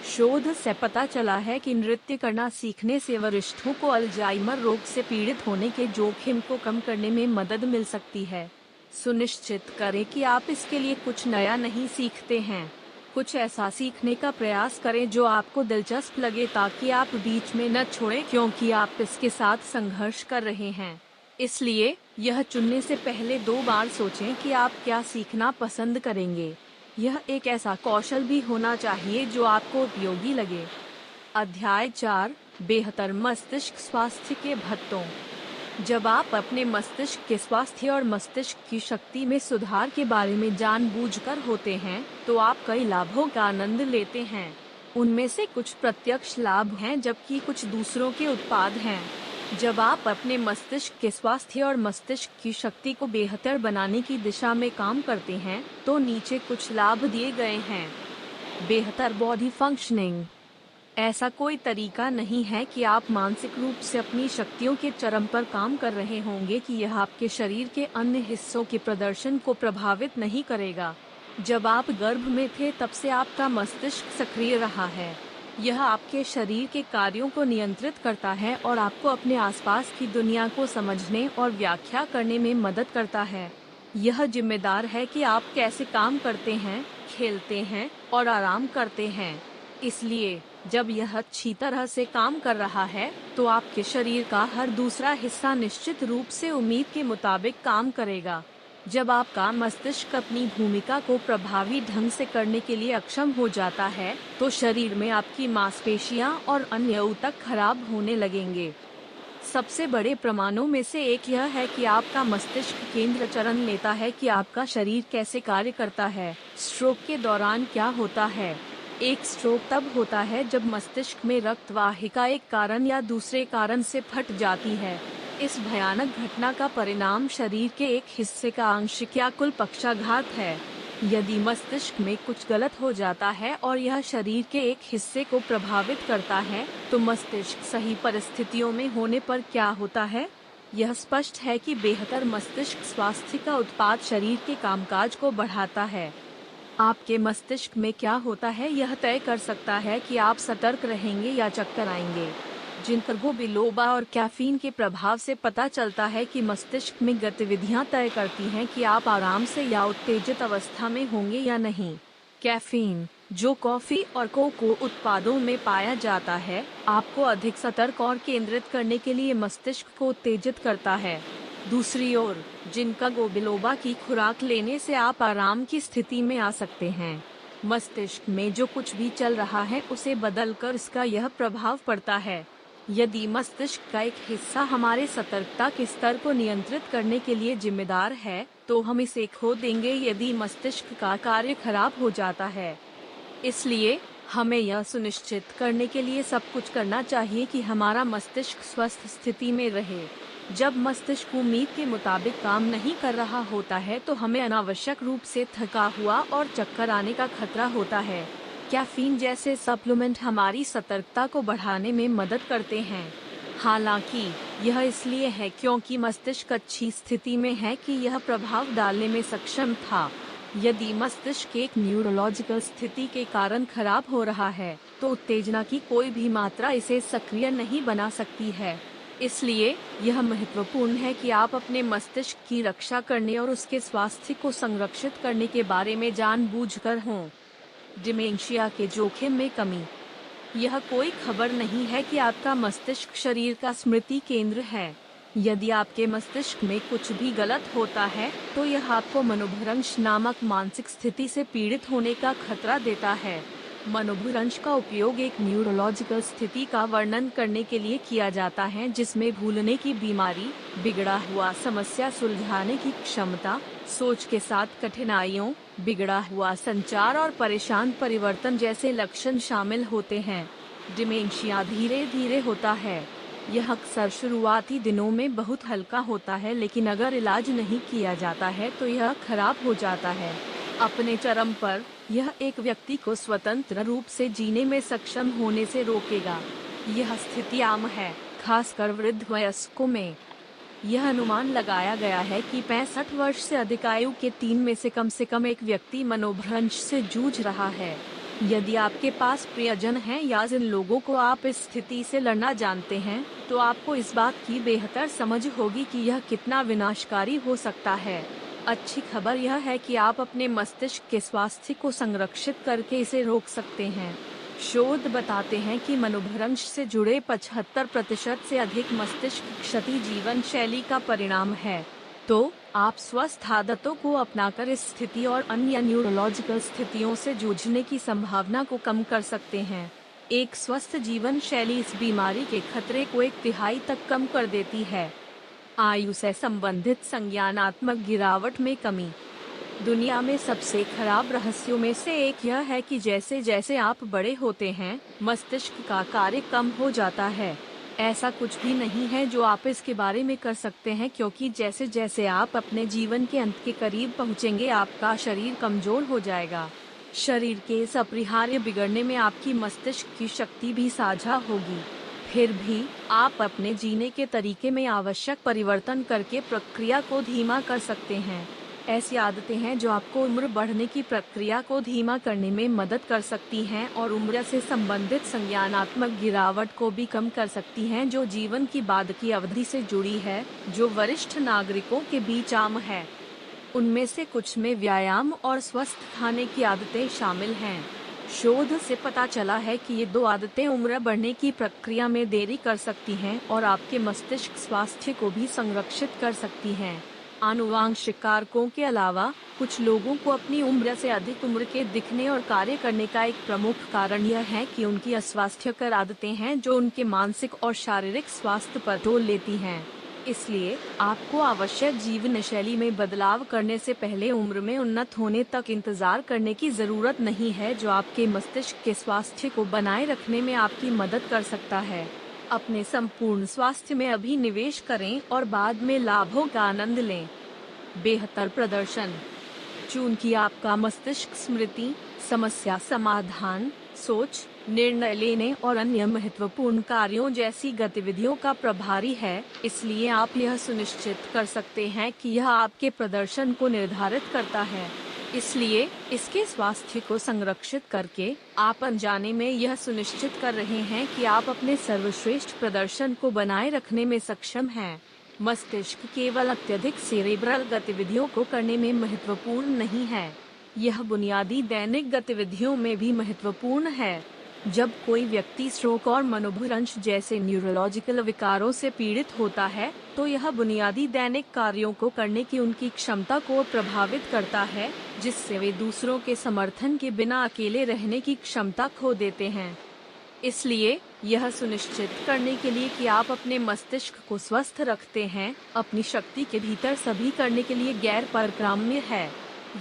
शोध से पता चला है कि नृत्य करना सीखने से वरिष्ठों को अल्जाइमर रोग से पीड़ित होने के जोखिम को कम करने में मदद मिल सकती है। सुनिश्चित करें कि आप इसके लिए कुछ नया नहीं सीखते हैं। कुछ ऐसा सीखने का प्रयास करें जो आपको दिलचस्प लगे, ताकि आप बीच में न छोड़ें क्योंकि आप इसके साथ संघर्ष कर रहे हैं। इसलिए यह चुनने से पहले 2 बार सोचें कि आप क्या सीखना पसंद करेंगे। यह एक ऐसा कौशल भी होना चाहिए जो आपको उपयोगी लगे। अध्याय 4, बेहतर मस्तिष्क स्वास्थ्य के भत्तों। जब आप अपने मस्तिष्क के स्वास्थ्य और मस्तिष्क की शक्ति में सुधार के बारे में जानबूझकर होते हैं, तो आप कई लाभों का आनंद लेते हैं। उनमें से कुछ प्रत्यक्ष लाभ हैं, जबकि कुछ दूसरों के उत्पाद हैं। जब आप अपने मस्तिष्क के स्वास्थ्य और मस्तिष्क की शक्ति को बेहतर बनाने की दिशा में काम करते हैं, तो नीचे कुछ लाभ दिए गए हैं। बेहतर बॉडी फंक्शनिंग। ऐसा कोई तरीका नहीं है कि आप मानसिक रूप से अपनी शक्तियों के चरम पर काम कर रहे होंगे कि यह आपके शरीर के अन्य हिस्सों के प्रदर्शन को प्रभावित नहीं करेगा। जब आप गर्भ में थे तब से आपका मस्तिष्क सक्रिय रहा है। यह आपके शरीर के कार्यों को नियंत्रित करता है और आपको अपने आसपास की दुनिया को समझने और व्याख्या करने में मदद करता है। यह जिम्मेदार है कि आप कैसे काम करते हैं, खेलते हैं और आराम करते हैं। इसलिए जब यह अच्छी तरह से काम कर रहा है, तो आपके शरीर का हर दूसरा हिस्सा निश्चित रूप से उम्मीद के मुताबिक काम करेगा। जब आपका मस्तिष्क अपनी भूमिका को प्रभावी ढंग से करने के लिए अक्षम हो जाता है, तो शरीर में आपकी मांसपेशियां और अन्य ऊतक खराब होने लगेंगे। सबसे बड़े प्रमाणों में से एक यह है कि आपका मस्तिष्क केंद्र चरण लेता है कि आपका शरीर कैसे कार्य करता है। स्ट्रोक के दौरान क्या होता है? एक स्ट्रोक तब होता है जब मस्तिष्क में रक्त वाहिका एक कारण या दूसरे कारण से फट जाती है। इस भयानक घटना का परिणाम शरीर के एक हिस्से का आंशिक या कुल पक्षाघात है। यदि मस्तिष्क में कुछ गलत हो जाता है और यह शरीर के एक हिस्से को प्रभावित करता है, तो मस्तिष्क सही परिस्थितियों में होने पर क्या होता है? यह स्पष्ट है कि बेहतर मस्तिष्क स्वास्थ्य का उत्पाद शरीर के कामकाज को बढ़ाता है। आपके मस्तिष्क में क्या होता है यह तय कर सकता है कि आप सतर्क रहेंगे या चक्कर आएंगे। जिनको बिलोबा और कैफीन के प्रभाव से पता चलता है कि मस्तिष्क में गतिविधियां तय करती हैं कि आप आराम से या उत्तेजित अवस्था में होंगे या नहीं। कैफीन, जो कॉफी और कोको उत्पादों में पाया जाता है, आपको अधिक सतर्क और केंद्रित करने के लिए मस्तिष्क को उत्तेजित करता है। दूसरी ओर, जिनका बिलोबा की खुराक लेने से आप आराम की स्थिति में आ सकते हैं। मस्तिष्क में जो कुछ भी चल रहा है उसे बदलकर इसका यह प्रभाव पड़ता है। यदि मस्तिष्क का एक हिस्सा हमारे सतर्कता के स्तर को नियंत्रित करने के लिए जिम्मेदार है, तो हम इसे खो देंगे यदि मस्तिष्क का कार्य खराब हो जाता है। इसलिए हमें यह सुनिश्चित करने के लिए सब कुछ करना चाहिए कि हमारा मस्तिष्क स्वस्थ स्थिति में रहे। जब मस्तिष्क उम्मीद के मुताबिक काम नहीं कर रहा होता है, तो हमें अनावश्यक रूप से थका हुआ और चक्कर आने का खतरा होता है। कैफीन जैसे सप्लीमेंट हमारी सतर्कता को बढ़ाने में मदद करते हैं। हालांकि यह इसलिए है क्योंकि मस्तिष्क अच्छी स्थिति में है कि यह प्रभाव डालने में सक्षम था। यदि मस्तिष्क एक न्यूरोलॉजिकल स्थिति के कारण खराब हो रहा है, तो उत्तेजना की कोई भी मात्रा इसे सक्रिय नहीं बना सकती है। इसलिए यह महत्वपूर्ण है कि आप अपने मस्तिष्क की रक्षा करने और उसके स्वास्थ्य को संरक्षित करने के बारे में जानबूझकर हों। डिमेंशिया के जोखिम में कमी। यह कोई खबर नहीं है कि आपका मस्तिष्क शरीर का स्मृति केंद्र है। यदि आपके मस्तिष्क में कुछ भी गलत होता है, तो यह आपको मनोभ्रंश नामक मानसिक स्थिति से पीड़ित होने का खतरा देता है। मनोभ्रंश का उपयोग एक न्यूरोलॉजिकल स्थिति का वर्णन करने के लिए किया जाता है जिसमें भूलने की बीमारी, बिगड़ा हुआ समस्या सुलझाने की क्षमता, सोच के साथ कठिनाइयों, बिगड़ा हुआ संचार और परेशान परिवर्तन जैसे लक्षण शामिल होते हैं। डिमेंशिया धीरे धीरे होता है। यह अक्सर शुरुआती दिनों में बहुत हल्का होता है, लेकिन अगर इलाज नहीं किया जाता है तो यह खराब हो जाता है। अपने चरम पर, यह एक व्यक्ति को स्वतंत्र रूप से जीने में सक्षम होने से रोकेगा। यह स्थिति आम है, खासकर वृद्ध वयस्कों में। यह अनुमान लगाया गया है कि 65 वर्ष से अधिक आयु के 3 में से कम एक व्यक्ति मनोभ्रंश से जूझ रहा है। यदि आपके पास प्रियजन हैं या जिन लोगों को आप इस स्थिति से लड़ना जानते हैं, तो आपको इस बात की बेहतर समझ होगी कि यह कितना विनाशकारी हो सकता है। अच्छी खबर यह है कि आप अपने मस्तिष्क के स्वास्थ्य को संरक्षित करके इसे रोक सकते हैं। शोध बताते हैं कि मनोभ्रंश से जुड़े 75% से अधिक मस्तिष्क क्षति जीवन शैली का परिणाम है। तो आप स्वस्थ आदतों को अपनाकर इस स्थिति और अन्य न्यूरोलॉजिकल स्थितियों से जूझने की संभावना को कम कर सकते हैं। एक स्वस्थ जीवन शैली इस बीमारी के खतरे को 1/3 तक कम कर देती है। आयु से संबंधित संज्ञानात्मक गिरावट में कमी। दुनिया में सबसे खराब रहस्यों में से एक यह है कि जैसे जैसे आप बड़े होते हैं, मस्तिष्क का कार्य कम हो जाता है। ऐसा कुछ भी नहीं है जो आप इसके बारे में कर सकते हैं, क्योंकि जैसे जैसे आप अपने जीवन के अंत के करीब पहुंचेंगे, आपका शरीर कमजोर हो जाएगा। शरीर के इस अपरिहार्य बिगड़ने में आपकी मस्तिष्क की शक्ति भी साझा होगी। फिर भी आप अपने जीने के तरीके में आवश्यक परिवर्तन करके प्रक्रिया को धीमा कर सकते हैं। ऐसी आदतें हैं जो आपको उम्र बढ़ने की प्रक्रिया को धीमा करने में मदद कर सकती हैं और उम्र से संबंधित संज्ञानात्मक गिरावट को भी कम कर सकती हैं जो जीवन की बाद की अवधि से जुड़ी है, जो वरिष्ठ नागरिकों के बीच आम है। उनमें से कुछ में व्यायाम और स्वस्थ खाने की आदतें शामिल हैं। शोध से पता चला है कि ये 2 आदतें उम्र बढ़ने की प्रक्रिया में देरी कर सकती हैं और आपके मस्तिष्क स्वास्थ्य को भी संरक्षित कर सकती हैं। आनुवांशिक कारकों के अलावा कुछ लोगों को अपनी उम्र से अधिक उम्र के दिखने और कार्य करने का एक प्रमुख कारण यह है कि उनकी अस्वास्थ्यकर आदतें हैं जो उनके मानसिक और शारीरिक स्वास्थ्य पर तोल लेती हैं। इसलिए आपको आवश्यक जीवन शैली में बदलाव करने से पहले उम्र में उन्नत होने तक इंतजार करने की जरूरत नहीं है, जो आपके मस्तिष्क के स्वास्थ्य को बनाए रखने में आपकी मदद कर सकता है। अपने संपूर्ण स्वास्थ्य में अभी निवेश करें और बाद में लाभों का आनंद लें। बेहतर प्रदर्शन। चूंकि आपका मस्तिष्क स्मृति, समस्या समाधान, सोच, निर्णय लेने और अन्य महत्वपूर्ण कार्यों जैसी गतिविधियों का प्रभारी है, इसलिए आप यह सुनिश्चित कर सकते हैं कि यह आपके प्रदर्शन को निर्धारित करता है। इसलिए इसके स्वास्थ्य को संरक्षित करके आप अनजाने में यह सुनिश्चित कर रहे हैं कि आप अपने सर्वश्रेष्ठ प्रदर्शन को बनाए रखने में सक्षम हैं। मस्तिष्क केवल अत्यधिक सेरेब्रल गतिविधियों को करने में महत्वपूर्ण नहीं है, यह बुनियादी दैनिक गतिविधियों में भी महत्वपूर्ण है। जब कोई व्यक्ति स्ट्रोक और मनोभ्रंश जैसे न्यूरोलॉजिकल विकारों से पीड़ित होता है, तो यह बुनियादी दैनिक कार्यों को करने की उनकी क्षमता को प्रभावित करता है, जिससे वे दूसरों के समर्थन के बिना अकेले रहने की क्षमता खो देते हैं। इसलिए यह सुनिश्चित करने के लिए कि आप अपने मस्तिष्क को स्वस्थ रखते हैं, अपनी शक्ति के भीतर सभी करने के लिए गैर परक्राम्य है।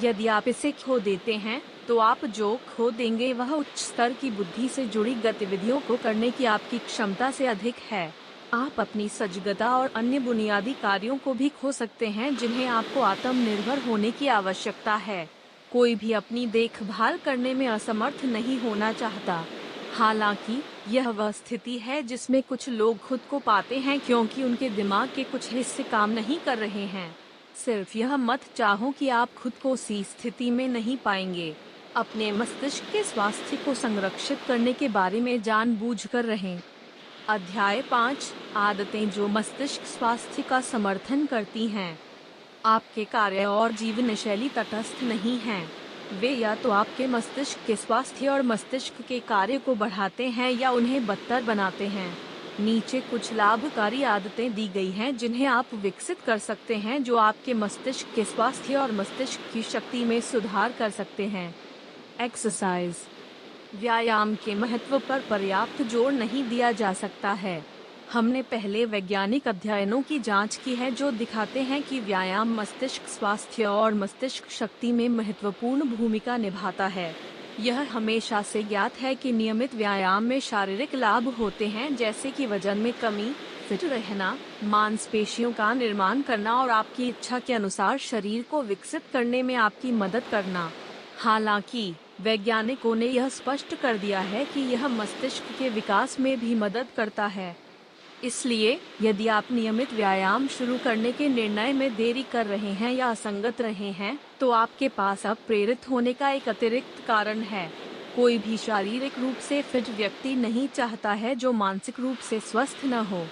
यदि आप इसे खो देते हैं, तो आप जो खो देंगे वह उच्च स्तर की बुद्धि से जुड़ी गतिविधियों को करने की आपकी क्षमता से अधिक है। आप अपनी सजगता और अन्य बुनियादी कार्यों को भी खो सकते हैं जिन्हें आपको आत्मनिर्भर होने की आवश्यकता है। कोई भी अपनी देखभाल करने में असमर्थ नहीं होना चाहता। हालांकि यह वह स्थिति है जिसमें कुछ लोग खुद को पाते हैं क्योंकि उनके दिमाग के कुछ हिस्से काम नहीं कर रहे हैं। सिर्फ यह मत चाहो कि आप खुद को उसी स्थिति में नहीं पाएंगे। अपने मस्तिष्क के स्वास्थ्य को संरक्षित करने के बारे में जानबूझकर रहें। अध्याय 5, आदतें जो मस्तिष्क स्वास्थ्य का समर्थन करती हैं। आपके कार्य और जीवन शैली तटस्थ नहीं हैं। वे या तो आपके मस्तिष्क के स्वास्थ्य और मस्तिष्क के कार्य को बढ़ाते हैं या उन्हें बदतर बनाते हैं। नीचे कुछ लाभकारी आदतें दी गई हैं जिन्हें आप विकसित कर सकते हैं, जो आपके मस्तिष्क के स्वास्थ्य और मस्तिष्क की शक्ति में सुधार कर सकते हैं। एक्सरसाइज। व्यायाम के महत्व पर पर्याप्त जोर नहीं दिया जा सकता है। हमने पहले वैज्ञानिक अध्ययनों की जांच की है जो दिखाते हैं कि व्यायाम मस्तिष्क स्वास्थ्य और मस्तिष्क शक्ति में महत्वपूर्ण भूमिका निभाता है। यह हमेशा से ज्ञात है कि नियमित व्यायाम में शारीरिक लाभ होते हैं, जैसे कि वजन में कमी, फिट रहना, मांसपेशियों का निर्माण करना और आपकी इच्छा के अनुसार शरीर को विकसित करने में आपकी मदद करना। हालांकि वैज्ञानिकों ने यह स्पष्ट कर दिया है कि यह मस्तिष्क के विकास में भी मदद करता है। इसलिए यदि आप नियमित व्यायाम शुरू करने के निर्णय में देरी कर रहे हैं या असंगत रहे हैं, तो आपके पास अब प्रेरित होने का एक अतिरिक्त कारण है। कोई भी शारीरिक रूप से फिट व्यक्ति नहीं चाहता है जो मानसिक रूप से स्वस्थ न हो।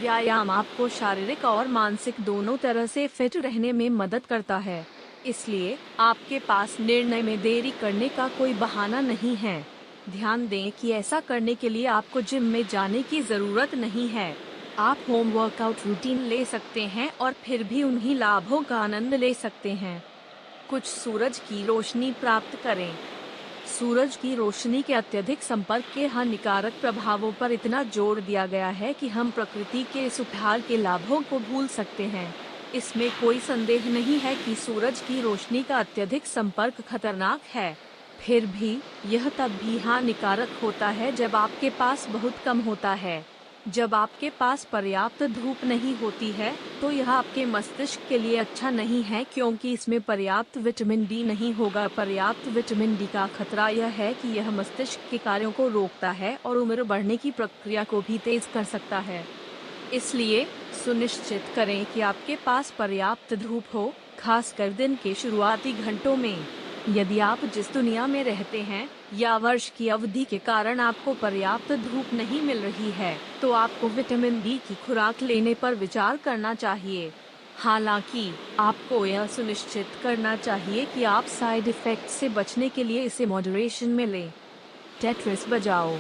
व्यायाम आपको शारीरिक और मानसिक दोनों तरह से फिट रहने में मदद करता है। इसलिए आपके पास निर्णय में देरी करने का कोई बहाना नहीं है। ध्यान दें कि ऐसा करने के लिए आपको जिम में जाने की जरूरत नहीं है। आप होम वर्कआउट रूटीन ले सकते हैं और फिर भी उन्हीं लाभों का आनंद ले सकते हैं। कुछ सूरज की रोशनी प्राप्त करें। सूरज की रोशनी के अत्यधिक संपर्क के हानिकारक प्रभावों पर इतना जोर दिया गया है कि हम प्रकृति के इस उपहार के लाभों को भूल सकते हैं। इसमें कोई संदेह नहीं है कि सूरज की रोशनी का अत्यधिक संपर्क खतरनाक है। फिर भी यह तब भी हानिकारक होता है जब आपके पास बहुत कम होता है। जब आपके पास पर्याप्त धूप नहीं होती है तो यह आपके मस्तिष्क के लिए अच्छा नहीं है, क्योंकि इसमें पर्याप्त विटामिन डी नहीं होगा। पर्याप्त विटामिन डी का खतरा यह है कि यह मस्तिष्क के कार्यों को रोकता है और उम्र बढ़ने की प्रक्रिया को भी तेज कर सकता है। इसलिए सुनिश्चित करें कि आपके पास पर्याप्त धूप हो, खासकर दिन के शुरुआती घंटों में। यदि आप जिस दुनिया में रहते हैं या वर्ष की अवधि के कारण आपको पर्याप्त धूप नहीं मिल रही है, तो आपको विटामिन डी की खुराक लेने पर विचार करना चाहिए। हालांकि आपको यह सुनिश्चित करना चाहिए कि आप साइड इफेक्ट से बचने के लिए इसे मॉडरेशन में लें। टेट्रिस बजाओ।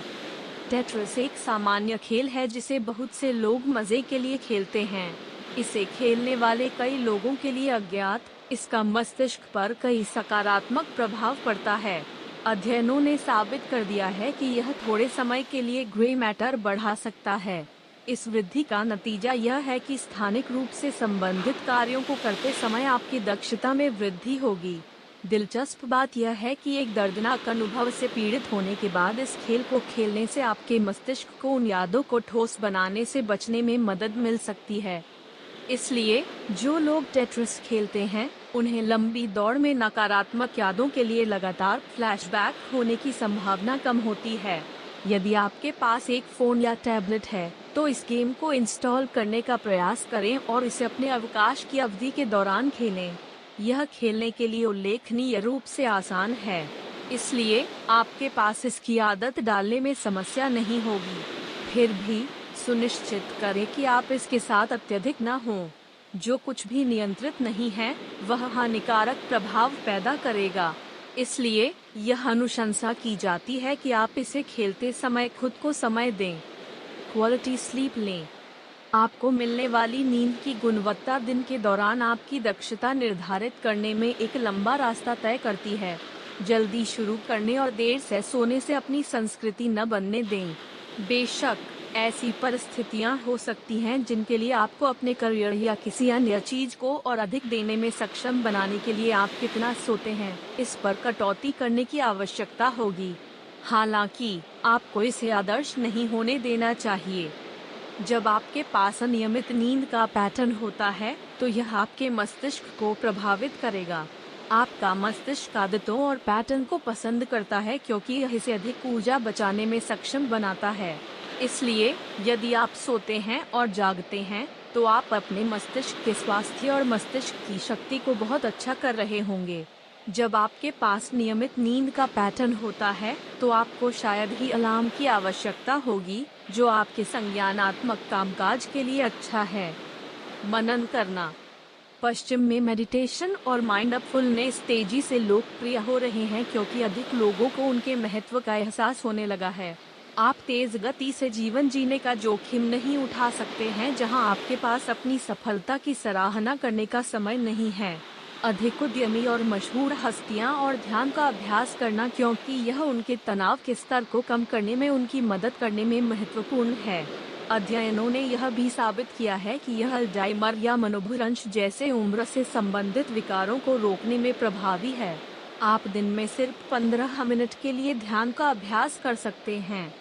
टेट्रिस एक सामान्य खेल है जिसे बहुत से लोग मजे के लिए खेलते हैं। इसे खेलने वाले कई लोगों के लिए अज्ञात इसका मस्तिष्क पर कई सकारात्मक प्रभाव पड़ता है। अध्ययनों ने साबित कर दिया है कि यह थोड़े समय के लिए ग्रे मैटर बढ़ा सकता है। इस वृद्धि का नतीजा यह है कि स्थानिक रूप से संबंधित कार्यों को करते समय आपकी दक्षता में वृद्धि होगी। दिलचस्प बात यह है कि एक दर्दनाक अनुभव से पीड़ित होने के बाद इस खेल को खेलने से आपके मस्तिष्क को उन यादों को ठोस बनाने से बचने में मदद मिल सकती है। इसलिए जो लोग टेट्रिस खेलते हैं, उन्हें लंबी दौड़ में नकारात्मक यादों के लिए लगातार फ्लैशबैक होने की संभावना कम होती है। यदि आपके पास एक फोन या टैबलेट है, तो इस गेम को इंस्टॉल करने का प्रयास करें और इसे अपने अवकाश की अवधि के दौरान खेलें। यह खेलने के लिए उल्लेखनीय रूप से आसान है, इसलिए आपके पास इसकी आदत डालने में समस्या नहीं होगी। फिर भी सुनिश्चित करें कि आप इसके साथ अत्यधिक न हों। जो कुछ भी नियंत्रित नहीं है, वह हानिकारक प्रभाव पैदा करेगा। इसलिए यह अनुशंसा की जाती है कि आप इसे खेलते समय खुद को समय दें। क्वालिटी स्लीप लें। आपको मिलने वाली नींद की गुणवत्ता दिन के दौरान आपकी दक्षता निर्धारित करने में एक लंबा रास्ता तय करती है। जल्दी शुरू करने और देर से सोने से अपनी संस्कृति न बनने दें। बेशक ऐसी परिस्थितियां हो सकती हैं जिनके लिए आपको अपने करियर या किसी अन्य चीज को और अधिक देने में सक्षम बनाने के लिए आप कितना सोते हैं, इस पर कटौती करने की आवश्यकता होगी। हालांकि आपको इसे आदर्श नहीं होने देना चाहिए। जब आपके पास अनियमित नींद का पैटर्न होता है, तो यह आपके मस्तिष्क को प्रभावित करेगा। आपका मस्तिष्क आदतों और पैटर्न को पसंद करता है क्योंकि यह इसे अधिक ऊर्जा बचाने में सक्षम बनाता है। इसलिए यदि आप सोते हैं और जागते हैं, तो आप अपने मस्तिष्क के स्वास्थ्य और मस्तिष्क की शक्ति को बहुत अच्छा कर रहे होंगे। जब आपके पास नियमित नींद का पैटर्न होता है, तो आपको शायद ही अलार्म की आवश्यकता होगी, जो आपके संज्ञानात्मक कामकाज के लिए अच्छा है। मनन करना। पश्चिम में मेडिटेशन और माइंडफुलनेस तेजी से लोकप्रिय हो रहे हैं क्योंकि अधिक लोगों को उनके महत्व का एहसास होने लगा है। आप तेज गति से जीवन जीने का जोखिम नहीं उठा सकते हैं जहां आपके पास अपनी सफलता की सराहना करने का समय नहीं है। अधिक उद्यमी और मशहूर हस्तियां और ध्यान का अभ्यास करना, क्योंकि यह उनके तनाव के स्तर को कम करने में उनकी मदद करने में महत्वपूर्ण है। अध्ययनों ने यह भी साबित किया है कि यह अल्जाइमर या मनोभ्रंश जैसे उम्र से संबंधित विकारों को रोकने में प्रभावी है। आप दिन में सिर्फ 15 मिनट के लिए ध्यान का अभ्यास कर सकते हैं।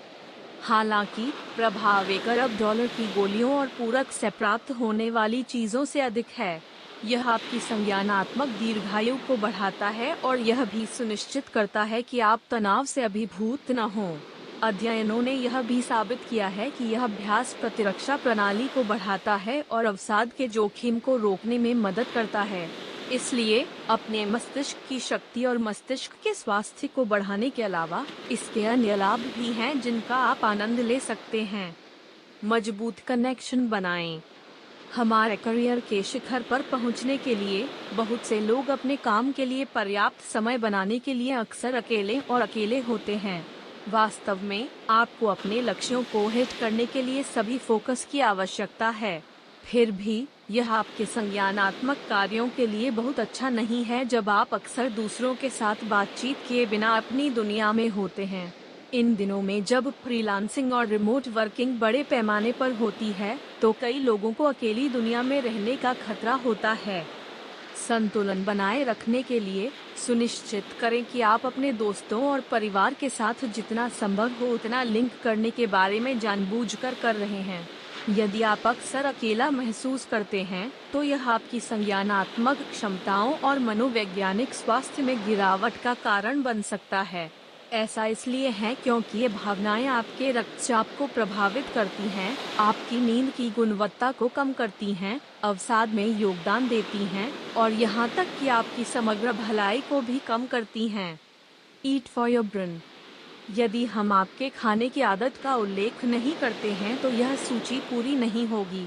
हालांकि प्रभाव $1 अरब की गोलियों और पूरक से प्राप्त होने वाली चीजों से अधिक है। यह आपकी संज्ञानात्मक दीर्घायु को बढ़ाता है और यह भी सुनिश्चित करता है कि आप तनाव से अभिभूत न हों। अध्ययनों ने यह भी साबित किया है कि यह अभ्यास प्रतिरक्षा प्रणाली को बढ़ाता है और अवसाद के जोखिम को रोकने में मदद करता है। इसलिए अपने मस्तिष्क की शक्ति और मस्तिष्क के स्वास्थ्य को बढ़ाने के अलावा इसके अन्य लाभ भी हैं जिनका आप आनंद ले सकते हैं। मजबूत कनेक्शन बनाएं। हमारे करियर के शिखर पर पहुंचने के लिए बहुत से लोग अपने काम के लिए पर्याप्त समय बनाने के लिए अक्सर अकेले होते हैं। वास्तव में आपको अपने लक्ष्यों को हिट करने के लिए सभी फोकस की आवश्यकता है। फिर भी यह आपके संज्ञानात्मक कार्यों के लिए बहुत अच्छा नहीं है जब आप अक्सर दूसरों के साथ बातचीत किए बिना अपनी दुनिया में होते हैं। इन दिनों में जब फ्रीलांसिंग और रिमोट वर्किंग बड़े पैमाने पर होती है, तो कई लोगों को अकेली दुनिया में रहने का खतरा होता है। संतुलन बनाए रखने के लिए सुनिश्चित करें कि आप अपने दोस्तों और परिवार के साथ जितना संभव हो उतना लिंक करने के बारे में जानबूझकर कर रहे हैं। यदि आप अक्सर अकेला महसूस करते हैं, तो यह आपकी संज्ञानात्मक क्षमताओं और मनोवैज्ञानिक स्वास्थ्य में गिरावट का कारण बन सकता है। ऐसा इसलिए है क्योंकि ये भावनाएं आपके रक्तचाप को प्रभावित करती हैं, आपकी नींद की गुणवत्ता को कम करती हैं, अवसाद में योगदान देती हैं और यहाँ तक कि आपकी समग्र भलाई को भी कम करती हैं। Eat for your brain. यदि हम आपके खाने की आदत का उल्लेख नहीं करते हैं तो यह सूची पूरी नहीं होगी।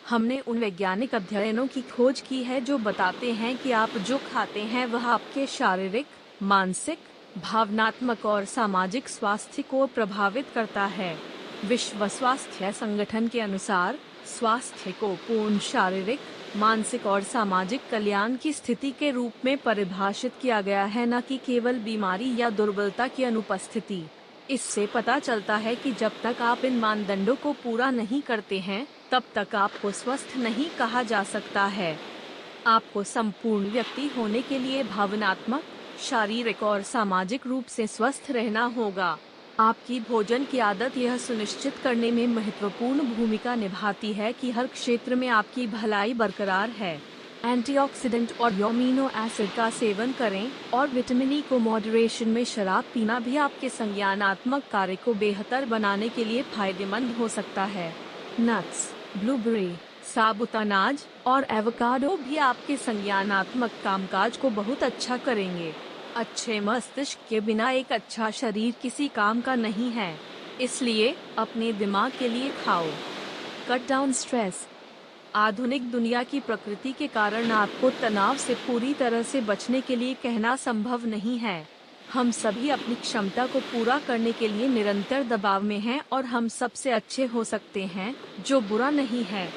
हमने उन वैज्ञानिक अध्ययनों की खोज की है जो बताते हैं कि आप जो खाते हैं वह आपके शारीरिक, मानसिक, भावनात्मक और सामाजिक स्वास्थ्य को प्रभावित करता है। विश्व स्वास्थ्य संगठन के अनुसार स्वास्थ्य को पूर्ण शारीरिक, मानसिक और सामाजिक कल्याण की स्थिति के रूप में परिभाषित किया गया है, न कि केवल बीमारी या दुर्बलता की अनुपस्थिति। इससे पता चलता है कि जब तक आप इन मानदंडों को पूरा नहीं करते हैं, तब तक आपको स्वस्थ नहीं कहा जा सकता है। आपको संपूर्ण व्यक्ति होने के लिए भावनात्मक, शारीरिक और सामाजिक रूप से स्वस्थ रहना होगा। आपकी भोजन की आदत यह सुनिश्चित करने में महत्वपूर्ण भूमिका निभाती है कि हर क्षेत्र में आपकी भलाई बरकरार है। एंटीऑक्सीडेंट और अमीनो एसिड का सेवन करें और विटामिन ई को मॉडरेशन में शराब पीना भी आपके संज्ञानात्मक कार्य को बेहतर बनाने के लिए फायदेमंद हो सकता है। नट्स, ब्लूबेरी, साबुत अनाज और एवोकाडो भी आपके संज्ञानात्मक कामकाज को बहुत अच्छा करेंगे। अच्छे मस्तिष्क के बिना एक अच्छा शरीर किसी काम का नहीं है, इसलिए अपने दिमाग के लिए खाओ। Cut down stress. आधुनिक दुनिया की प्रकृति के कारण आपको तनाव से पूरी तरह से बचने के लिए कहना संभव नहीं है। हम सभी अपनी क्षमता को पूरा करने के लिए निरंतर दबाव में हैं और हम सबसे अच्छे हो सकते हैं, जो बुरा नहीं है।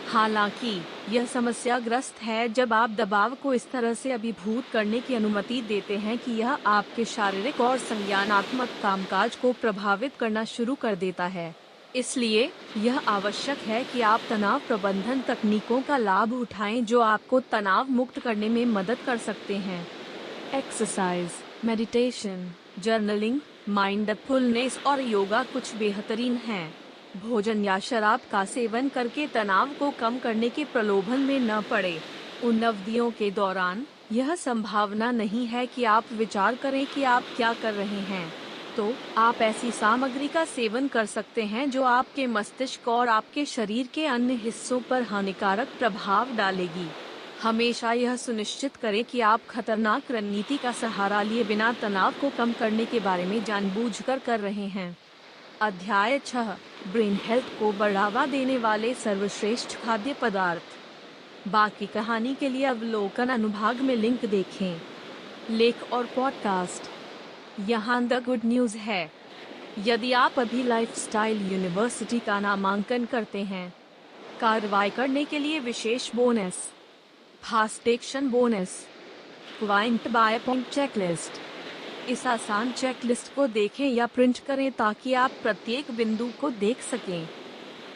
हालांकि यह समस्याग्रस्त है जब आप दबाव को इस तरह से अभिभूत करने की अनुमति देते हैं कि यह आपके शारीरिक और संज्ञानात्मक कामकाज को प्रभावित करना शुरू कर देता है। इसलिए यह आवश्यक है कि आप तनाव प्रबंधन तकनीकों का लाभ उठाएं जो आपको तनाव मुक्त करने में मदद कर सकते हैं। एक्सरसाइज, मेडिटेशन, जर्नलिंग, माइंडफुलनेस और योगा कुछ बेहतरीन हैं। भोजन या शराब का सेवन करके तनाव को कम करने के प्रलोभन में न पड़े। उन अवधियों के दौरान यह संभावना नहीं है कि आप विचार करें कि आप क्या कर रहे हैं, तो आप ऐसी सामग्री का सेवन कर सकते हैं जो आपके मस्तिष्क और आपके शरीर के अन्य हिस्सों पर हानिकारक प्रभाव डालेगी। हमेशा यह सुनिश्चित करें कि आप खतरनाक रणनीति का सहारा लिए बिना तनाव को कम करने के बारे में जानबूझकर कर रहे हैं। अध्याय 6, ब्रेन हेल्थ को बढ़ावा देने वाले सर्वश्रेष्ठ खाद्य पदार्थ। बाकी कहानी के लिए अवलोकन अनुभाग में लिंक देखें। लेख और पॉडकास्ट। यहाँ द गुड न्यूज़ है, यदि आप अभी लाइफस्टाइल यूनिवर्सिटी का नामांकन करते हैं, कार्रवाई करने के लिए विशेष bonus, fast action bonus, point by point checklist. इस आसान चेकलिस्ट को देखें या प्रिंट करें ताकि आप प्रत्येक बिंदु को देख सकें।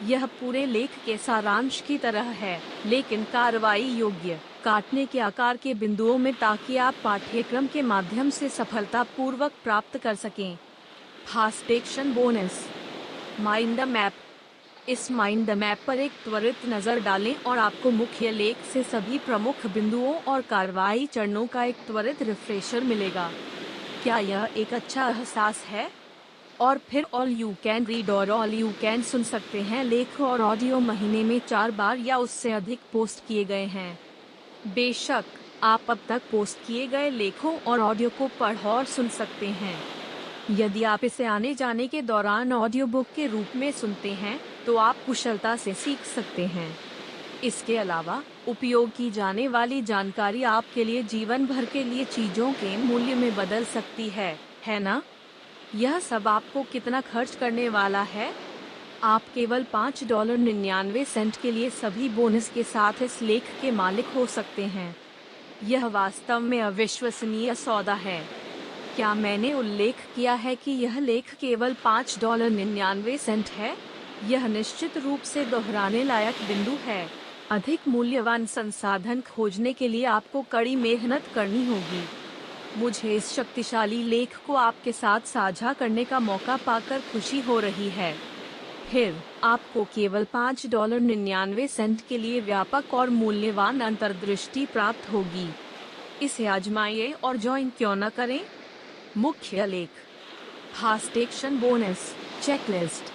यह पूरे लेख के सारांश की तरह है, लेकिन कार्रवाई योग्य, काटने के आकार के बिंदुओं में, ताकि आप पाठ्यक्रम के माध्यम से सफलतापूर्वक प्राप्त कर सकें। Fast action bonus, mind the map. इस माइंड द मैप पर एक त्वरित नज़र डालें और आपको मुख्य लेख से सभी प्रमुख बिंदुओं और कार्रवाई चरणों का एक त्वरित रिफ्रेशर मिलेगा। क्या यह एक अच्छा एहसास है? और फिर ऑल यू कैन रीड और ऑल यू कैन सुन सकते हैं। लेख और ऑडियो महीने में 4 बार या उससे अधिक पोस्ट किए गए हैं। बेशक, आप अब तक पोस्ट किए गए लेखों और ऑडियो को पढ़ और सुन सकते हैं। यदि आप इसे आने जाने के दौरान ऑडियो बुक के रूप में सुनते हैं, तो आप कुशलता से सीख सकते हैं। इसके अलावा, उपयोग की जाने वाली जानकारी आपके लिए जीवन भर के लिए चीजों के मूल्य में बदल सकती है ना? यह सब आपको कितना खर्च करने वाला है? आप केवल $5.99 के लिए सभी बोनस के साथ इस लेख के मालिक हो सकते हैं। यह वास्तव में अविश्वसनीय सौदा है। क्या मैंने उल्लेख किया है कि यह लेख केवल $5.99 है? यह निश्चित रूप से दोहराने लायक बिंदु है। अधिक मूल्यवान संसाधन खोजने के लिए आपको कड़ी मेहनत करनी होगी। मुझे इस शक्तिशाली लेख को आपके साथ साझा करने का मौका पाकर खुशी हो रही है। फिर आपको केवल $5.99 के लिए व्यापक और मूल्यवान अंतर्दृष्टि प्राप्त होगी। इसे आजमाइए और ज्वाइन क्यों न करें। मुख्य लेख, fast action bonus checklist.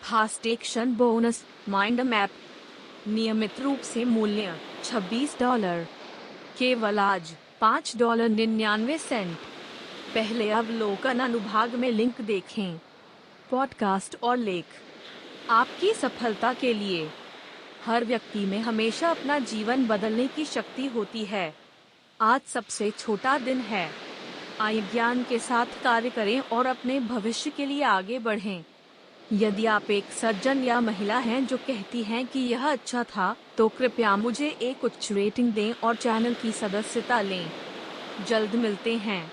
Fast action bonus mind map, नियमित रूप से मूल्य $26, केवल आज $5.99। पहले अवलोकन अनुभाग में लिंक देखें। पॉडकास्ट और लेख आपकी सफलता के लिए। हर व्यक्ति में हमेशा अपना जीवन बदलने की शक्ति होती है। आज सबसे छोटा दिन है। आइए ज्ञान के साथ कार्य करें और अपने भविष्य के लिए आगे बढ़ें। यदि आप एक सज्जन या महिला हैं जो कहती हैं कि यह अच्छा था, तो कृपया मुझे एक उच्च रेटिंग दें और चैनल की सदस्यता लें। जल्द मिलते हैं।